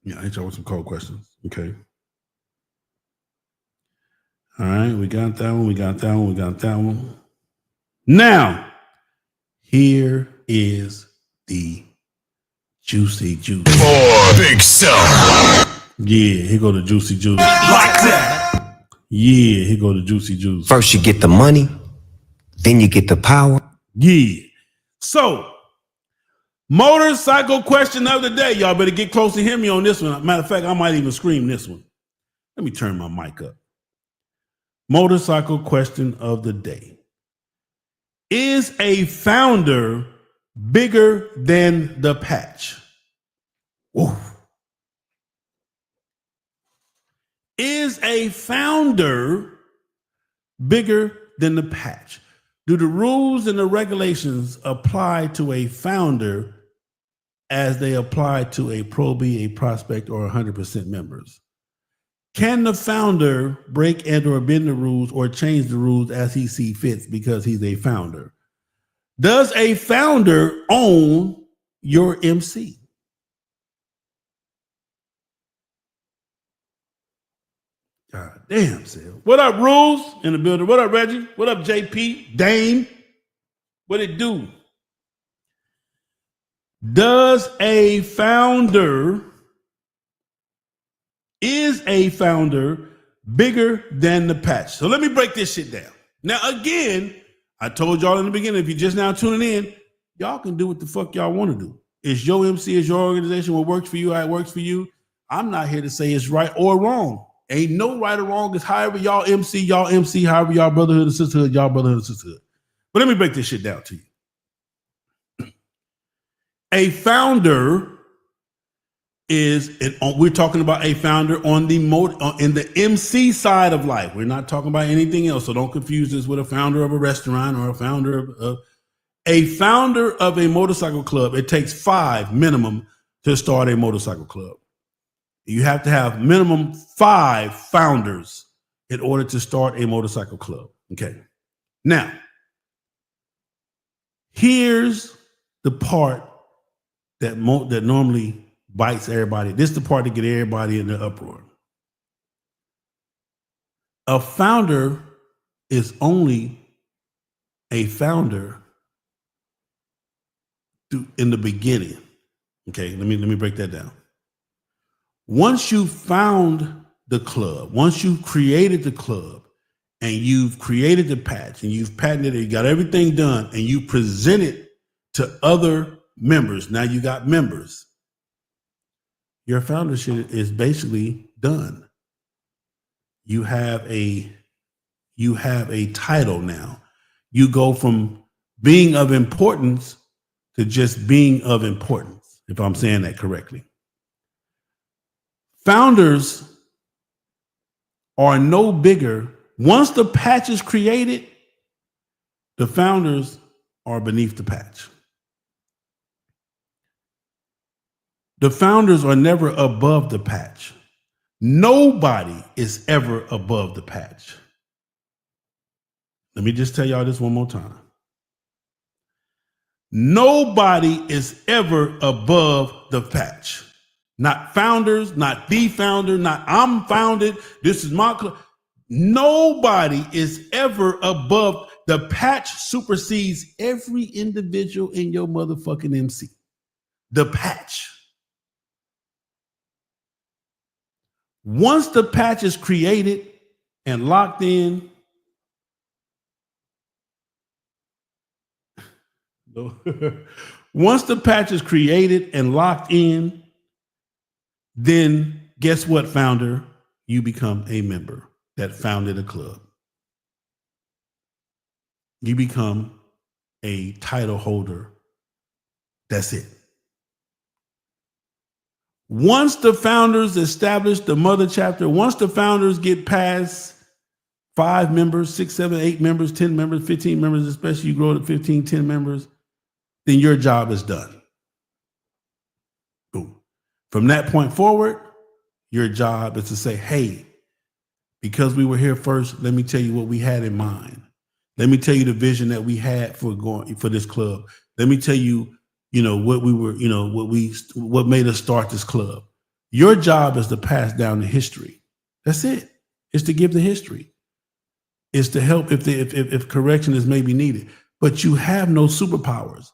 Yeah, I hit y'all with some cold questions. Okay. All right, we got that one. We got that one. We got that one. Now, here is the juicy juice. For Big Cell. Yeah, here go the juicy juice. Like that. Yeah, here go the juicy juice. First you get the money, then you get the power. Yeah. So, motorcycle question of the day. Y'all better get close to hear me on this one. Matter of fact, I might even scream this one. Let me turn my mic up. Motorcycle question of the day. Is a founder bigger than the patch? Woo. Is a founder bigger than the patch? Do the rules and the regulations apply to a founder as they apply to a probie, a prospect, or 100% members? Can the founder break and or bend the rules or change the rules as he sees fit because he's a founder? Does a founder own your MC? God damn, Sil. What up, Rules in the building? What up, Reggie? What up, JP? Dame? What it do? Is a founder bigger than the patch? So let me break this shit down. Now, again, I told y'all in the beginning, if you're just now tuning in, y'all can do what the fuck y'all want to do. It's your MC, it's your organization. What works for you, how it works for you. I'm not here to say it's right or wrong. Ain't no right or wrong. It's however y'all MC, however y'all brotherhood and sisterhood, y'all brotherhood and sisterhood. But let me break this shit down to you. A founder we're talking about a founder on the in the MC side of life. We're not talking about anything else. So don't confuse this with a founder of a restaurant or a founder of a motorcycle club. It takes 5 minimum to start a motorcycle club. You have to have minimum 5 founders in order to start a motorcycle club. Okay. Now, here's the part that normally bites everybody. This is the part to get everybody in the uproar. A founder is only a founder in the beginning. Okay, let me break that down. Once you found the club, once you've created the club and you've created the patch and you've patented it, you got everything done and you present it to other members. Now you got members. Your foundership is basically done. You have a title now. You go from being of importance to just being of importance, if I'm saying that correctly. Founders are no bigger. Once the patch is created, the founders are beneath the patch. The founders are never above the patch. Nobody is ever above the patch. Let me just tell y'all this one more time. Nobody is ever above the patch. Not founders, not the founder, not I'm founded. This is my club. Nobody is ever above. The patch supersedes every individual in your motherfucking MC. The patch. Once the patch is created and locked in, once the patch is created and locked in, then guess what, founder? You become a member that founded a club. You become a title holder. That's it. Once the founders establish the mother chapter, once the founders get past 5 members, 6, 7, 8 members, 10 members, 15 members, especially you grow to 15, 10 members, then your job is done. Boom. From that point forward, your job is to say, hey, because we were here first, let me tell you what we had in mind. Let me tell you the vision that we had for this club. Let me tell you, what we were, what made us start this club. Your job is to pass down the history. That's it. It's to give the history. It's to help if correction is maybe needed. But you have no superpowers.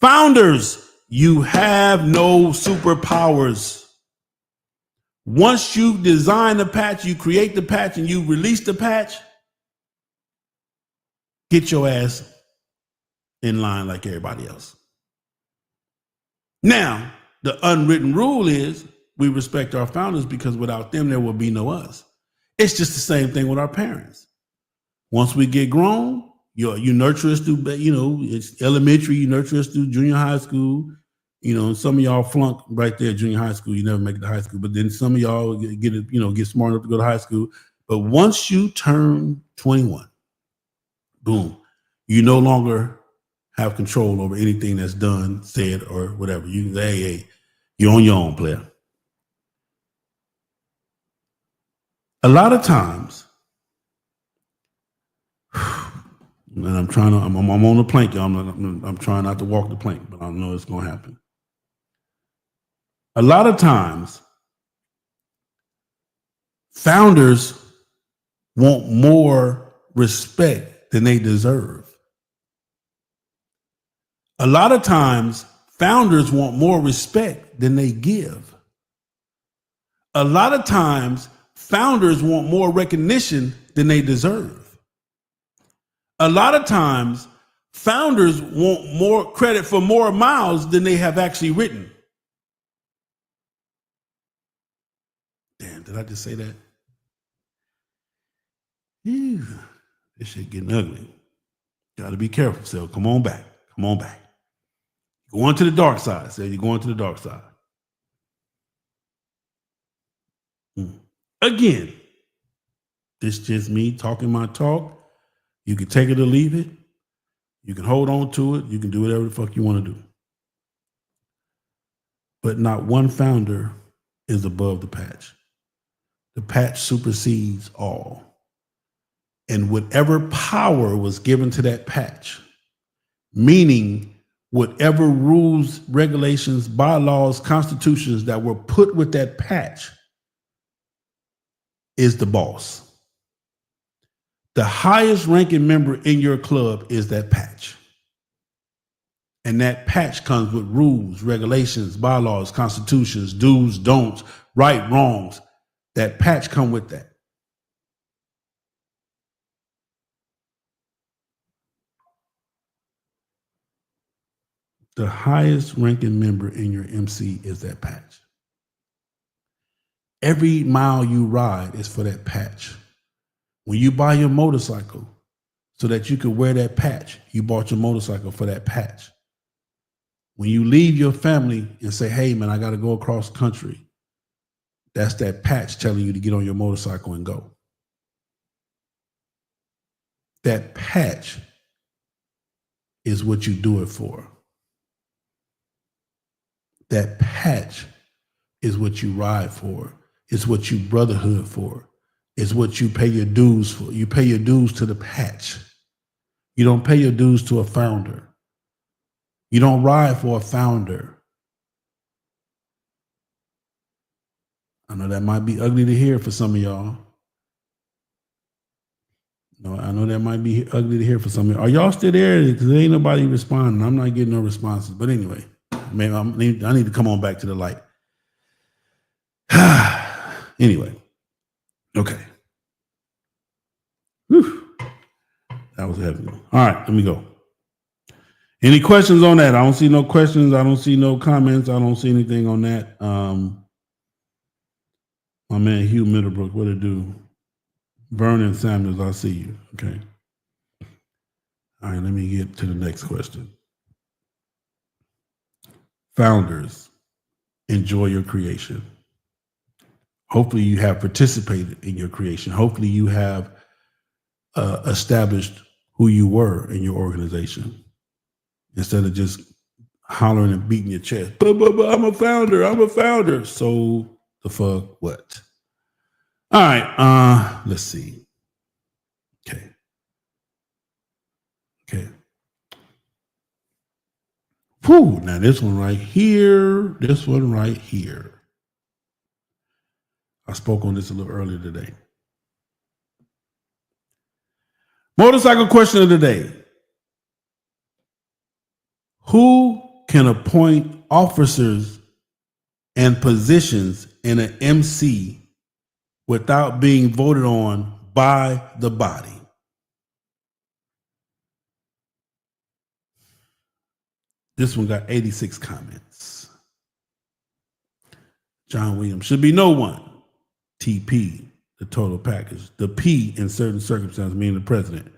Founders, you have no superpowers. Once you design the patch, you create the patch, and you release the patch, get your ass in line like everybody else. Now, the unwritten rule is we respect our founders because without them, there will be no us. It's just the same thing with our parents. Once we get grown, you nurture us through, it's elementary, you nurture us through junior high school. Some of y'all flunk right there, junior high school. You never make it to high school, but then some of y'all get smart enough to go to high school. But once you turn 21, boom, you no longer have control over anything that's done, said, or whatever. You can say, hey, you're on your own, player. A lot of times, and I'm on the plank, y'all. I'm trying not to walk the plank, but I know it's going to happen. A lot of times, founders want more respect than they deserve. A lot of times, founders want more respect than they give. A lot of times, founders want more recognition than they deserve. A lot of times, founders want more credit for more miles than they have actually written. Damn, did I just say that? Ew, this shit getting ugly. Got to be careful, Sel. Come on back. Come on back. Going to the dark side, Sel. You're going to the dark side. Again, this just me talking my talk. You can take it or leave it. You can hold on to it. You can do whatever the fuck you want to do. But not one founder is above the patch. The patch supersedes all. And whatever power was given to that patch, meaning whatever rules, regulations, bylaws, constitutions that were put with that patch, is the boss. The highest ranking member in your club is that patch. And that patch comes with rules, regulations, bylaws, constitutions, do's, don'ts, right, wrongs. That patch come with that. The highest ranking member in your MC is that patch. Every mile you ride is for that patch. When you buy your motorcycle so that you could wear that patch, you bought your motorcycle for that patch. When you leave your family and say, hey, man, I got to go across country, that's that patch telling you to get on your motorcycle and go. That patch is what you do it for. That patch is what you ride for. It's what you brotherhood for. It's what you pay your dues for. You pay your dues to the patch. You don't pay your dues to a founder. You don't ride for a founder. I know that might be ugly to hear for some of y'all. No, I know that might be ugly to hear for some of y'all. Are y'all still there? Because there ain't nobody responding. I'm not getting no responses. But anyway, maybe I need to come on back to the light. Anyway. Okay. Whew. That was heavy. All right, let me go. Any questions on that? I don't see no questions. I don't see no comments. I don't see anything on that. My man Hugh Middlebrook, what it do? Vernon Samuels, I see you. Okay. All right, let me get to the next question. Founders, enjoy your creation. Hopefully you have participated in your creation. Hopefully you have established who you were in your organization instead of just hollering and beating your chest. But I'm a founder. I'm a founder. So the fuck what? All right. Let's see. Okay. Whew, now this one right here. I spoke on this a little earlier today. Motorcycle question of the day. Who can appoint officers and positions in an MC without being voted on by the body? This one got 86 comments. John Williams, should be no one. TP, the total package. The P in certain circumstances, meaning the president.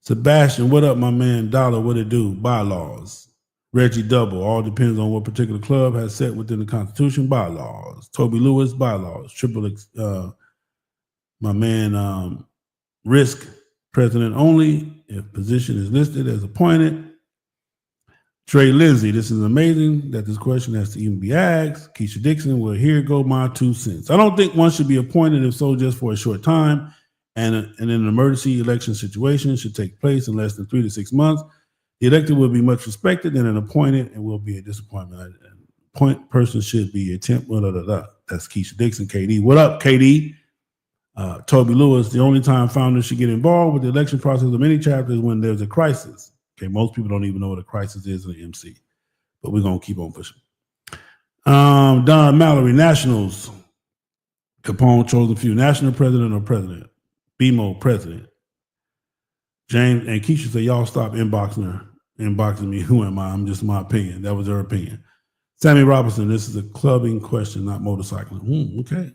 Sebastian, what up, my man? Dollar, what it do? Bylaws. Reggie Double, all depends on what particular club has set within the Constitution. Bylaws. Toby Lewis, bylaws. Triple X, my man, Risk, president only, if position is listed as appointed. Trey Lindsay, this is amazing that this question has to even be asked. Keisha Dixon, well, here go my 2 cents. I don't think one should be appointed if so just for a short time, and in an emergency election situation should take place in less than 3 to 6 months. The elected will be much respected and an appointed and will be a disappointment. Point person should be a temp. That's Keisha Dixon, KD. What up, KD? Toby Lewis, the only time founders should get involved with the election process of any chapter is when there's a crisis. Okay, most people don't even know what a crisis is in the MC, but we're going to keep on pushing. Don Mallory, Nationals. Capone, chosen few. National president or president? BMO, president. James and Keisha say, y'all stop inboxing me. Who am I? I'm just my opinion. That was her opinion. Sammy Robinson, this is a clubbing question, not motorcycling. Okay.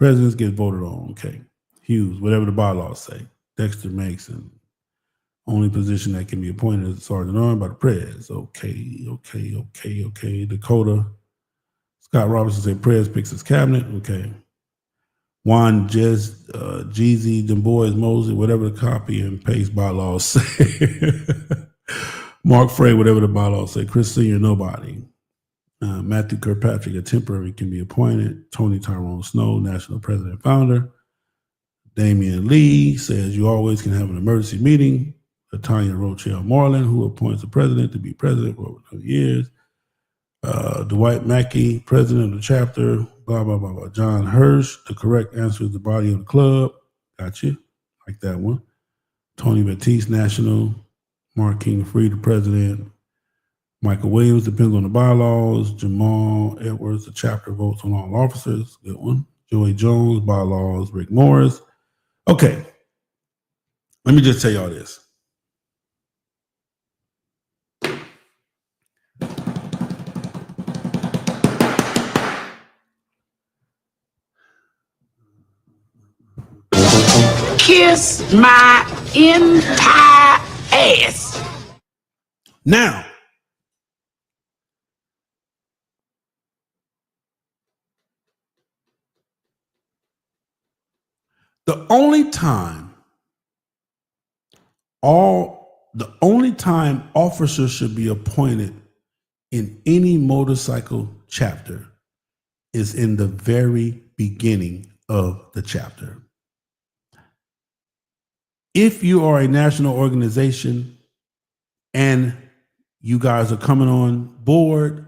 Presidents get voted on. Okay. Hughes, whatever the bylaws say. Dexter Mason. Only position that can be appointed is sergeant armed by the prez. Okay. Dakota. Scott Robertson said Prez picks his cabinet. Okay. Juan Jeezy, Du Bois, Mosley, whatever the copy and paste bylaws say. Mark Frey, whatever the bylaws say. Chris Senior, nobody. Matthew Kirkpatrick, a temporary can be appointed. Tony Tyrone Snow, national president founder. Damian Lee says you always can have an emergency meeting. Tanya Rochelle Moreland, who appoints the president to be president for over 20 years. Dwight Mackey, president of the chapter, blah, blah, blah, blah. John Hirsch, the correct answer is the body of the club. Got you. Like that one. Tony Batiste, national. Mark King Free, the president. Michael Williams, depends on the bylaws. Jamal Edwards, the chapter votes on all officers. Good one. Joey Jones, bylaws. Rick Morris. Okay. Let me just tell y'all this. Kiss my entire ass. Now, the only time officers should be appointed in any motorcycle chapter is in the very beginning of the chapter. If you are a national organization and you guys are coming on board,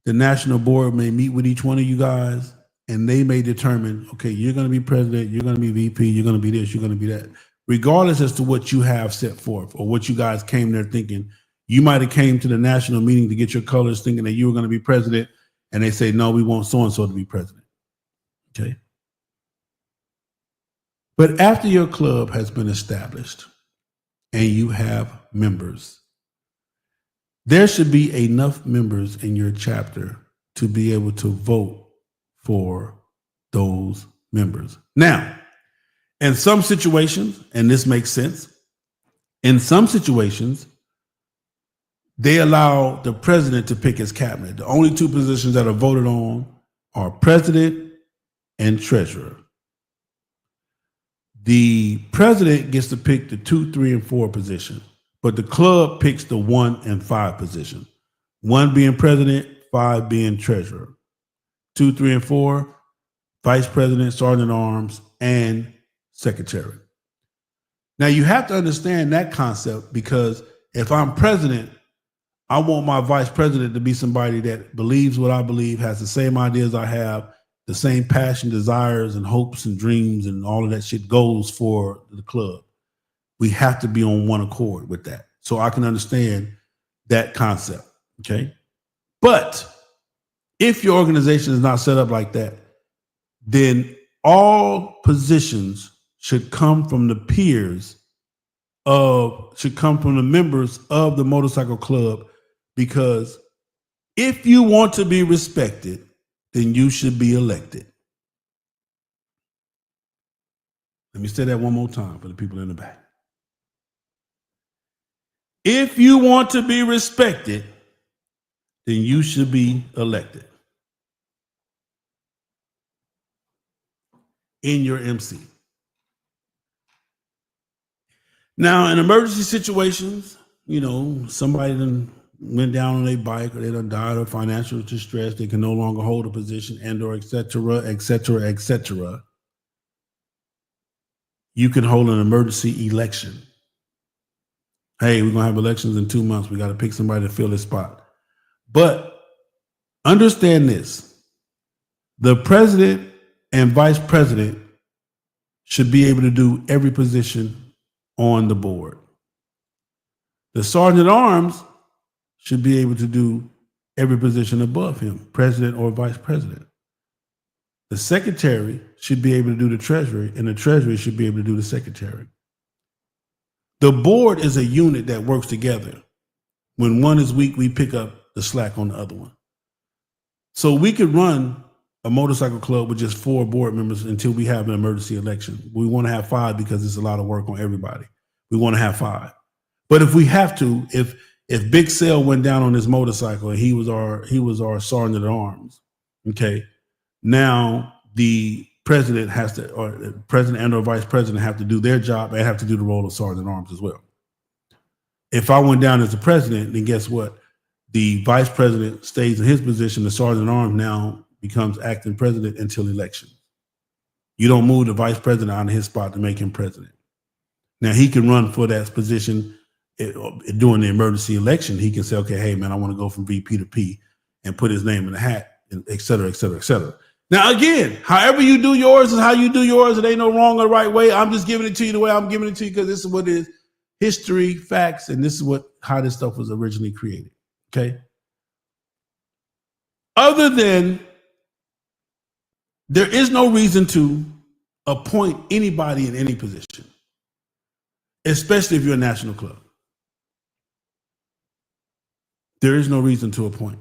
the national board may meet with each one of you guys and they may determine, okay, you're going to be president, you're going to be VP, you're going to be this, you're going to be that. Regardless as to what you have set forth or what you guys came there thinking, you might have came to the national meeting to get your colors thinking that you were going to be president and they say, no, we want so-and-so to be president. Okay. But after your club has been established and you have members, there should be enough members in your chapter to be able to vote for those members. Now, in some situations, and this makes sense, in some situations, they allow the president to pick his cabinet. The only two positions that are voted on are president and treasurer. The president gets to pick the 2, 3, and 4 position, but the club picks the 1 and 5 position. 1 being president, 5 being treasurer. 2, 3, and 4, vice president, sergeant at arms, and secretary. Now you have to understand that concept, because if I'm president, I want my vice president to be somebody that believes what I believe, has the same ideas I have, the same passion, desires, and hopes and dreams, and all of that shit goes for the club. We have to be on one accord with that. So I can understand that concept. Okay. But if your organization is not set up like that, then all positions should come from the members of the motorcycle club, because if you want to be respected, then you should be elected. Let me say that one more time for the people in the back. If you want to be respected, then you should be elected in your MC. Now, in emergency situations, somebody done went down on a bike, or they done died of financial distress, they can no longer hold a position, and or et cetera, et cetera, et cetera. You can hold an emergency election. Hey, we're going to have elections in 2 months. We got to pick somebody to fill this spot. But understand this. The president and vice president should be able to do every position on the board. The sergeant at arms should be able to do every position above him, president or vice president. The secretary should be able to do the treasury, and the treasury should be able to do the secretary. The board is a unit that works together. When one is weak, we pick up the slack on the other one. So we could run a motorcycle club with just 4 board members until we have an emergency election. We want to have 5 because it's a lot of work on everybody. We want to have 5. But if we have to, if Big Sale went down on his motorcycle and he was our sergeant at arms, okay, now the president has to, or the president and or vice president have to do their job and have to do the role of sergeant at arms as well. If I went down as the president, then guess what? The vice president stays in his position. The sergeant at arms now becomes acting president until election. You don't move the vice president out of his spot to make him president. Now he can run for that position during the emergency election. He can say, okay, hey man, I want to go from VP to P, and put his name in the hat, et cetera, et cetera, et cetera. Now, again, however you do yours is how you do yours. It ain't no wrong or right way. I'm just giving it to you the way I'm giving it to you, because this is what is history, facts, and this is how this stuff was originally created. Okay. Other than, there is no reason to appoint anybody in any position, especially if you're a national club. There is no reason to appoint.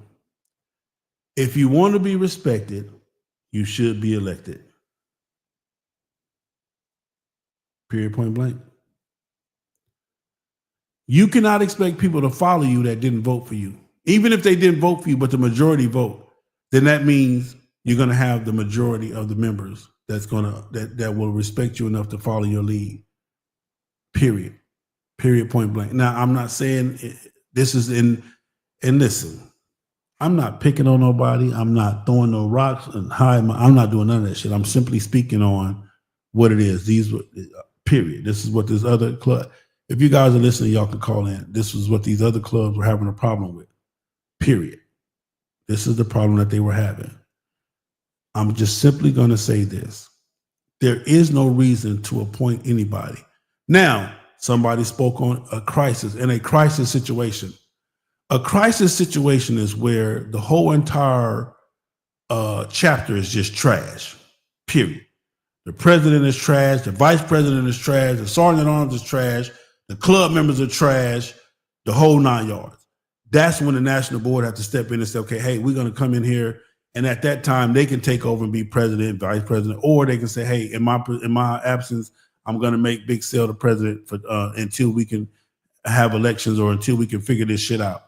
If you want to be respected, you should be elected. Period, point blank. You cannot expect people to follow you that didn't vote for you. Even if they didn't vote for you, but the majority vote, then that means you're going to have the majority of the members that will respect you enough to follow your lead. Period. Period, point blank. Now, I'm not saying this is and listen, I'm not picking on nobody. I'm not throwing no rocks and hiding. I'm not doing none of that shit. I'm simply speaking on what it is. Period. This is what this other club, if you guys are listening, y'all can call in. This was what these other clubs were having a problem with. Period. This is the problem that they were having. I'm just simply going to say this. There is no reason to appoint anybody. Now, somebody spoke on a crisis. In a crisis situation, a crisis situation is where the whole entire chapter is just trash, period. The president is trash. The vice president is trash. The sergeant at arms is trash. The club members are trash. The whole 9 yards. That's when the national board have to step in and say, okay, hey, we're going to come in here. And at that time, they can take over and be president, vice president, or they can say, hey, in my absence, I'm going to make Big Sale the president for until we can have elections or until we can figure this shit out.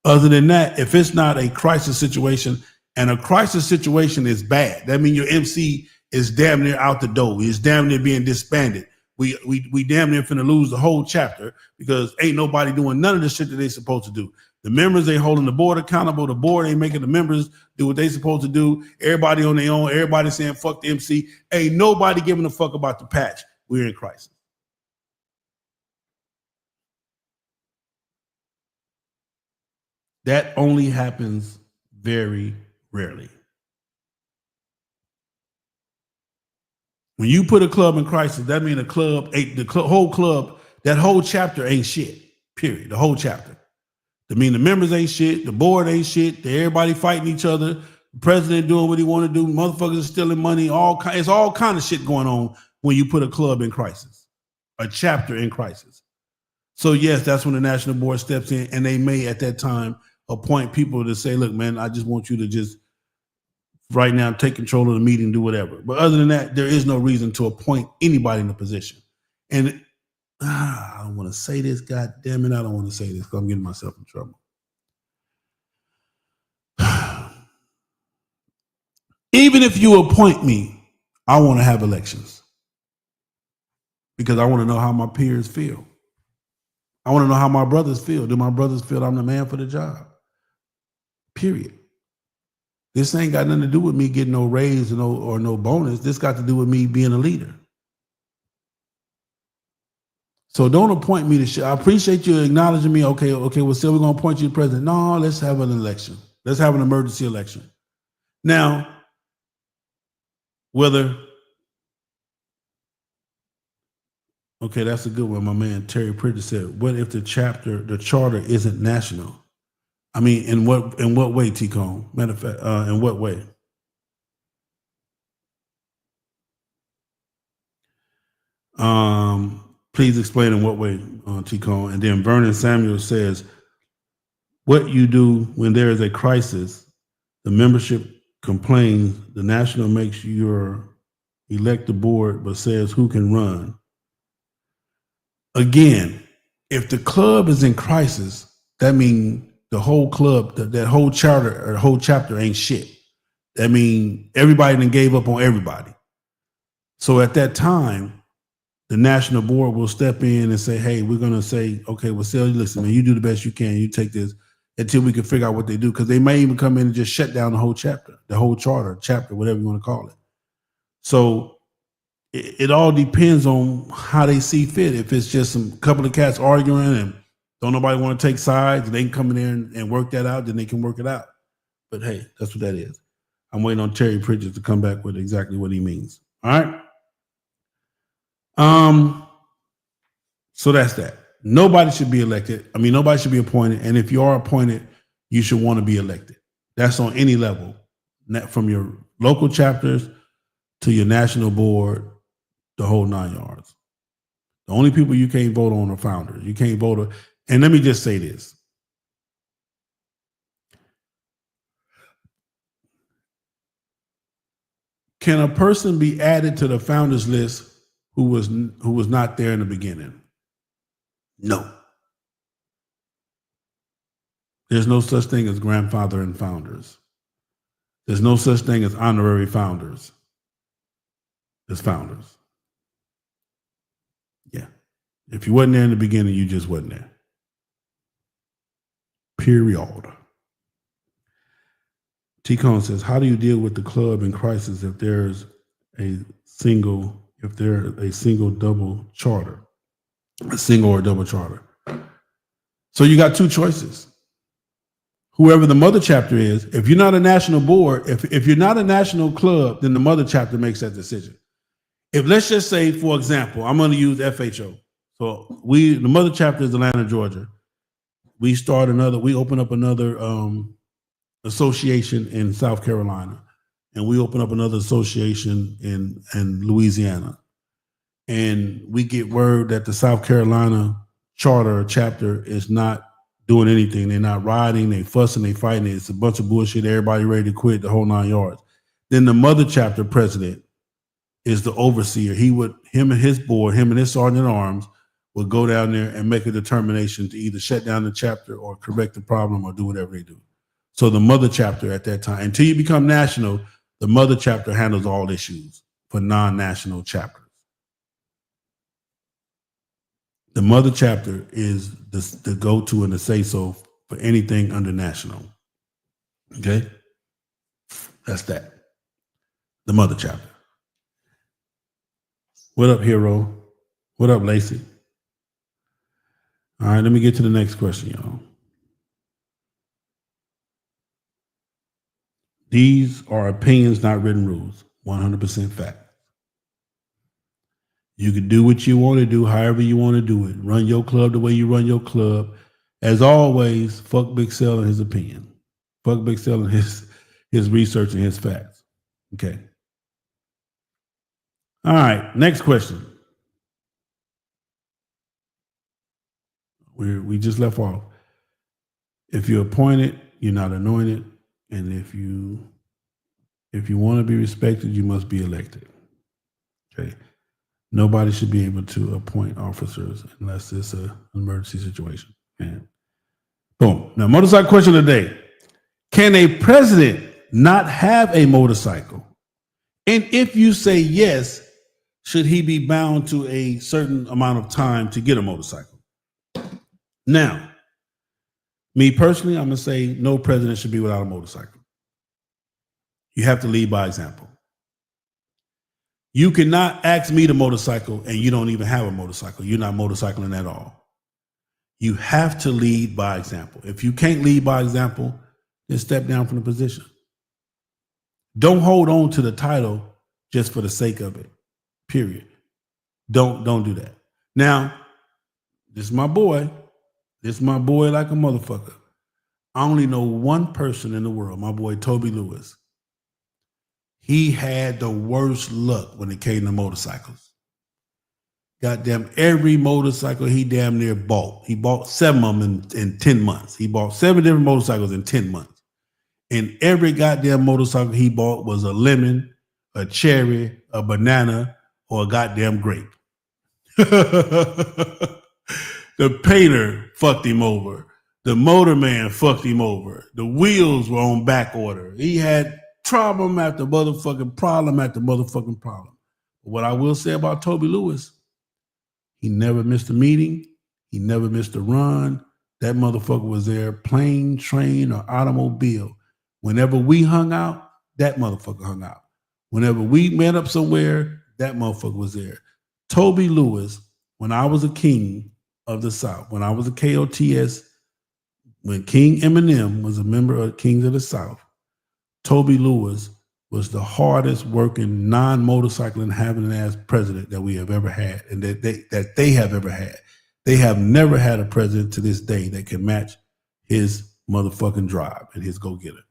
Other than that, if it's not a crisis situation, and a crisis situation is bad, that means your MC is damn near out the door. It's damn near being disbanded. We damn near finna lose the whole chapter because ain't nobody doing none of the shit that they supposed to do. The members ain't holding the board accountable. The board ain't making the members do what they supposed to do. Everybody on their own. Everybody saying fuck the MC. Ain't nobody giving a fuck about the patch. We're in crisis. That only happens very rarely. When you put a club in crisis, that means whole club, that whole chapter ain't shit. Period. The whole chapter. That means the members ain't shit. The board ain't shit. Everybody fighting each other. The president doing what he want to do. Motherfuckers are stealing money. It's all kind of shit going on when you put a club in crisis, a chapter in crisis. So yes, that's when the national board steps in, and they may at that time appoint people to say, look, man, I just want you to just right now take control of the meeting, do whatever. But other than that, there is no reason to appoint anybody in a position. And I don't want to say this, God damn it, I don't want to say this because I'm getting myself in trouble. Even if you appoint me, I want to have elections because I want to know how my peers feel. I want to know how my brothers feel. Do my brothers feel I'm the man for the job? Period. This ain't got nothing to do with me getting no raise or no bonus. This got to do with me being a leader. So don't appoint me to shit. I appreciate you acknowledging me. Okay, well, still we're going to appoint you to president. No, let's have an election. Let's have an emergency election. Now, whether, okay, that's a good one. My man Terry Pritchard said, what if the charter isn't national? I mean, in what way, T-Cone? Matter of fact, in what way? Please explain in what way, T-Cone. And then Vernon Samuel says, what you do when there is a crisis, the membership complains, the national makes your elect the board, but says who can run. Again, if the club is in crisis, that means the whole club, that whole charter or whole chapter ain't shit. That means everybody done gave up on everybody. So at that time, the national board will step in and say, hey, we're going to say, okay, well, Sally, listen, man, you do the best you can. You take this until we can figure out what they do. Because they may even come in and just shut down the whole chapter, the whole charter, chapter, whatever you want to call it. So it all depends on how they see fit. If it's just some couple of cats arguing and don't nobody want to take sides, they can come in there and work that out, then they can work it out. But hey, that's what that is. I'm waiting on Terry Pritchard to come back with exactly what he means. All right. So that's that. Nobody should be elected. I mean, nobody should be appointed. And if you are appointed, you should want to be elected. That's on any level, from your local chapters to your national board, the whole 9 yards. The only people you can't vote on are founders. You can't vote on. And let me just say this. Can a person be added to the founders list who was not there in the beginning? No. There's no such thing as grandfather and founders. There's no such thing as honorary founders. There's founders. Yeah. If you wasn't there in the beginning, you just wasn't there. Period. T-Cone says, how do you deal with the club in crisis if there's a single double charter, a single or double charter? So you got two choices. Whoever the mother chapter is, if you're not a national board, if you're not a national club, then the mother chapter makes that decision. If let's just say, for example, I'm going to use FHO. So the mother chapter is Atlanta, Georgia. We open up another association in South Carolina. and we open up another association in Louisiana, and we get word that the South Carolina charter chapter is not doing anything. They're not riding, they fussing, they fighting. It's a bunch of bullshit. Everybody ready to quit, the whole 9 yards. Then the mother chapter president is the overseer. Him and his board, him and his sergeant at arms would go down there and make a determination to either shut down the chapter or correct the problem or do whatever they do. So the mother chapter at that time, until you become national, the mother chapter handles all issues for non-national chapters. The mother chapter is the go-to and the say-so for anything under national. Okay? That's that. The mother chapter. What up, hero? What up, Lacey? All right, let me get to the next question, y'all. These are opinions, not written rules. 100% fact. You can do what you want to do, however you want to do it. Run your club the way you run your club. As always, fuck Big Cell and his opinion. Fuck Big Cell and his research and his facts. Okay. All right, next question. We just left off. If you're appointed, you're not anointed. And if you want to be respected, you must be elected. Okay. Nobody should be able to appoint officers unless it's an emergency situation. And boom. Now, motorcycle question of the day. Can a president not have a motorcycle? And if you say yes, should he be bound to a certain amount of time to get a motorcycle? Now, me personally, I'm going to say no president should be without a motorcycle. You have to lead by example. You cannot ask me to motorcycle and you don't even have a motorcycle. You're not motorcycling at all. You have to lead by example. If you can't lead by example, then step down from the position. Don't hold on to the title just for the sake of it. Period. Don't do that. Now, this is my boy. This is my boy like a motherfucker. I only know one person in the world, my boy Toby Lewis. He had the worst luck when it came to motorcycles. Goddamn, every motorcycle he damn near bought. He bought 7 of them in 10 months. He bought 7 different motorcycles in 10 months. And every goddamn motorcycle he bought was a lemon, a cherry, a banana, or a goddamn grape. The painter fucked him over. The motor man fucked him over. The wheels were on back order. He had problem after motherfucking problem after motherfucking problem. But what I will say about Toby Lewis, he never missed a meeting. He never missed a run. That motherfucker was there, plane, train, or automobile. Whenever we hung out, that motherfucker hung out. Whenever we met up somewhere, that motherfucker was there. Toby Lewis, when I was a king of the South, when I was a KOTS, when King Eminem was a member of Kings of the South, Toby Lewis was the hardest working non-motorcycling having an ass president that we have ever had and that they have ever had. They have never had a president to this day that can match his motherfucking drive and his go-getter.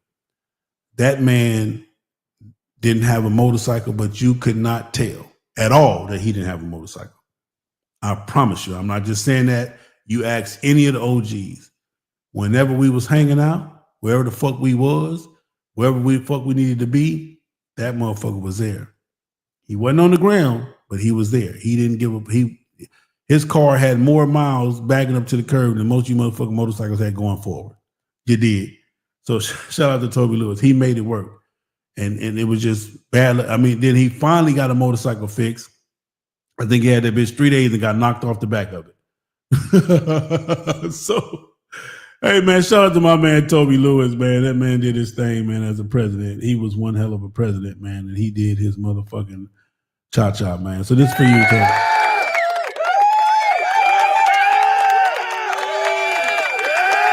That man didn't have a motorcycle, but you could not tell at all that he didn't have a motorcycle. I promise you. I'm not just saying that. You ask any of the OGs. Whenever we was hanging out, wherever the fuck we was, wherever we fuck we needed to be, that motherfucker was there. He wasn't on the ground, but he was there. He didn't give up. His car had more miles backing up to the curb than most of you motherfucking motorcycles had going forward. You did. So shout out to Toby Lewis. He made it work. And it was just bad. I mean, then he finally got a motorcycle fixed. I think he had that bitch 3 days and got knocked off the back of it. So, hey, man, shout out to my man, Toby Lewis, man. That man did his thing, man, as a president. He was one hell of a president, man, and he did his motherfucking cha-cha, man. So this is for you, Toby.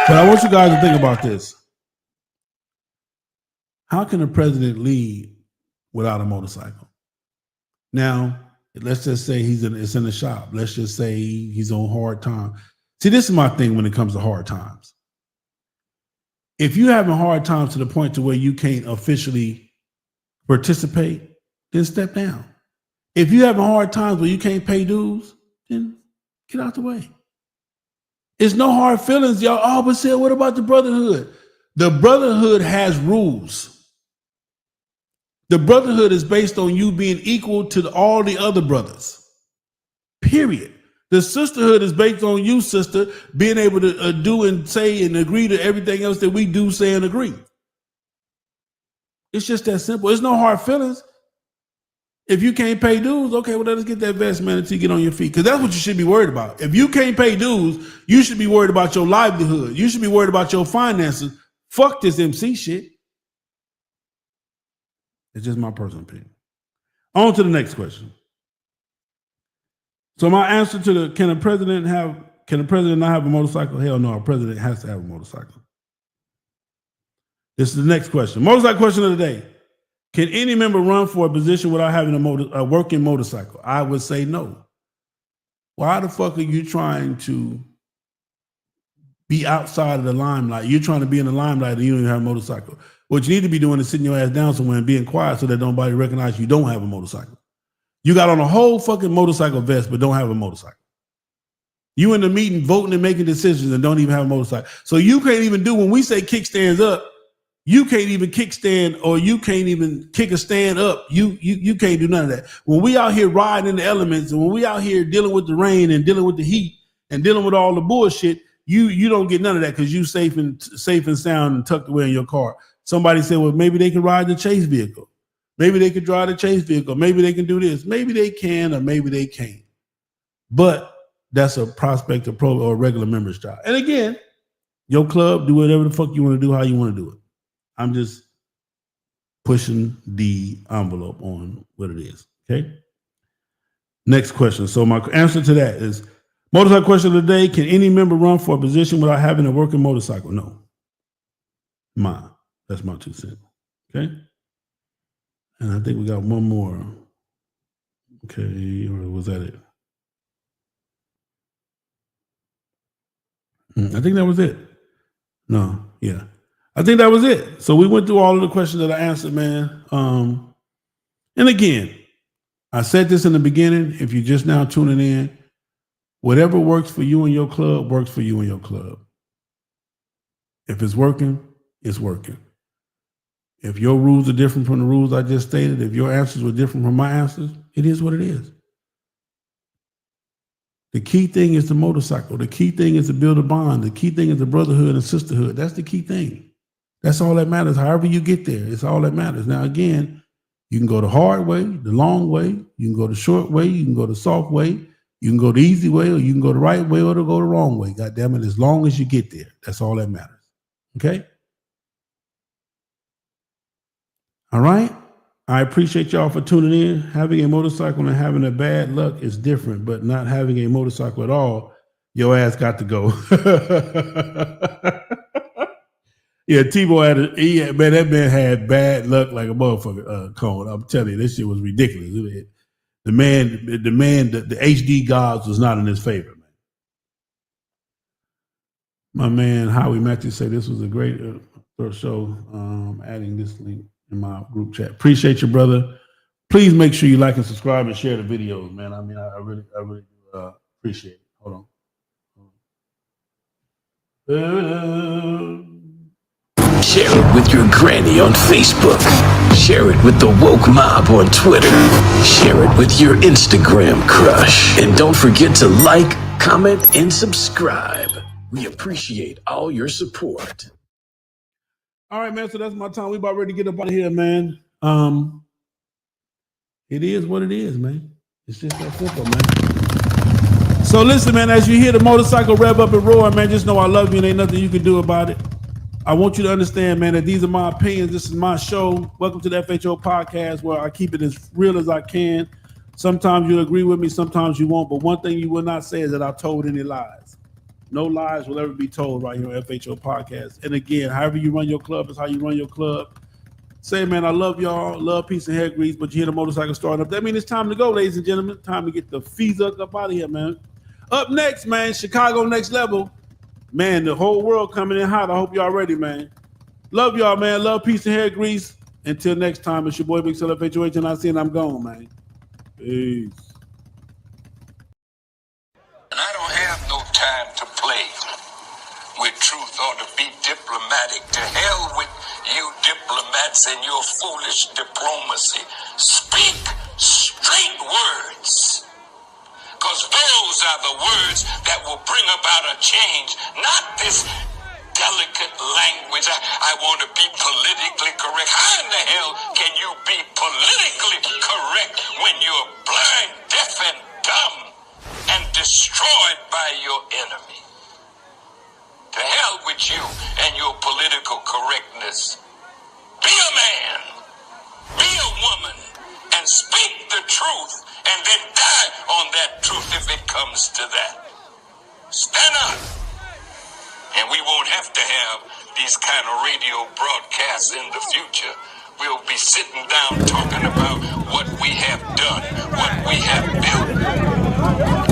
But I want you guys to think about this. How can a president lead without a motorcycle? Now, let's just say it's in the shop. Let's just say he's on hard time. See, this is my thing when it comes to hard times. If you're having hard times to the point to where you can't officially participate, then step down. If you having hard times where you can't pay dues, then get out the way. It's no hard feelings, y'all. Oh, but say, what about the brotherhood? The brotherhood has rules. The brotherhood is based on you being equal to all the other brothers. Period. The sisterhood is based on you, sister, being able to do and say and agree to everything else that we do, say, and agree. It's just that simple. It's no hard feelings. If you can't pay dues, okay, well, let's get that vest, man, until you get on your feet. Because that's what you should be worried about. If you can't pay dues, you should be worried about your livelihood. You should be worried about your finances. Fuck this MC shit. It's just my personal opinion. On to the next question. So my answer to can the president not have a motorcycle? Hell no, a president has to have a motorcycle. This is the next question. Motorcycle question of the day. Can any member run for a position without having a working motorcycle? I would say no. Why the fuck are you trying to be outside of the limelight? You're trying to be in the limelight and you don't even have a motorcycle. What you need to be doing is sitting your ass down somewhere and being quiet so that nobody recognizes you don't have a motorcycle. You got on a whole fucking motorcycle vest but don't have a motorcycle. You in the meeting voting and making decisions and don't even have a motorcycle. So you can't even do, when we say kickstands up, you can't even kickstand, or you can't even kick a stand up. You can't do none of that. When we out here riding in the elements, and when we out here dealing with the rain and dealing with the heat and dealing with all the bullshit, you don't get none of that because you safe and sound and tucked away in your car. Somebody said, well, maybe they can ride the chase vehicle. Maybe they could drive the chase vehicle. Maybe they can do this. Maybe they can, or maybe they can't. But that's a prospect of pro or regular member's job. And again, your club, do whatever the fuck you want to do, how you want to do it. I'm just pushing the envelope on what it is. Okay. Next question. So my answer to that is motorcycle question of the day. Can any member run for a position without having a working motorcycle? No. Mine. That's my 2 cents. Okay. And I think we got one more. Okay. Or was that it? I think that was it. No. Yeah. I think that was it. So we went through all of the questions that I answered, man. And again, I said this in the beginning. If you're just now tuning in, whatever works for you and your club works for you and your club. If it's working, it's working. If your rules are different from the rules I just stated, if your answers were different from my answers, it is what it is. The key thing is the motorcycle. The key thing is to build a bond. The key thing is the brotherhood and sisterhood. That's the key thing. That's all that matters. However you get there, it's all that matters. Now, again, you can go the hard way, the long way. You can go the short way. You can go the soft way. You can go the easy way, or you can go the right way, or to go the wrong way. God damn it, as long as you get there, that's all that matters. Okay? All right? I appreciate y'all for tuning in. Having a motorcycle and having a bad luck is different, but not having a motorcycle at all, your ass got to go. Yeah, T-Boy man, that man had bad luck like a motherfucker. Cone. I'm telling you, this shit was ridiculous. The HD gods was not in his favor, man. My man Howie Matthews said this was a great show. Adding this link in my group chat. Appreciate you, brother. Please make sure you like and subscribe and share the videos, man. I mean, I really appreciate it. Hold on. Share it with your granny on Facebook. Share it with the woke mob on Twitter. Share it with your Instagram crush. And don't forget to like, comment, and subscribe. We appreciate all your support. All right, man. So that's my time. We about ready to get up out of here, man. It is what it is, man. It's just that simple, man. So listen, man, as you hear the motorcycle rev up and roar, man, just know I love you and ain't nothing you can do about it. I want you to understand, man, that these are my opinions. This is my show. Welcome to the FHO podcast, where I keep it as real as I can. Sometimes you'll agree with me, sometimes you won't. But one thing you will not say is that I told any lies. No lies will ever be told right here on FHO podcast. And again, however you run your club is how you run your club. Say, man, I love y'all. Love, peace, and hair grease. But you hear the motorcycle starting up. That means it's time to go, ladies and gentlemen. Time to get the fees up out of here, man. Up next, man, Chicago Next Level. Man, the whole world coming in hot. I hope y'all ready, man. Love y'all, man. Love, peace, and hair grease. Until next time, it's your boy Big Cell FHOH, and I see, and I'm gone, man. Peace. And I don't have no time to play with truth or to be diplomatic. To hell with you diplomats and your foolish diplomacy. Speak straight words. Because those are the words that will bring about a change, not this delicate language. I want to be politically correct. How in the hell can you be politically correct when you're blind, deaf, and dumb and destroyed by your enemy? To hell with you and your political correctness. Be a man, be a woman, and speak the truth, and then die on that truth if it comes to that. Stand up. And we won't have to have these kind of radio broadcasts in the future. We'll be sitting down talking about what we have done, what we have built.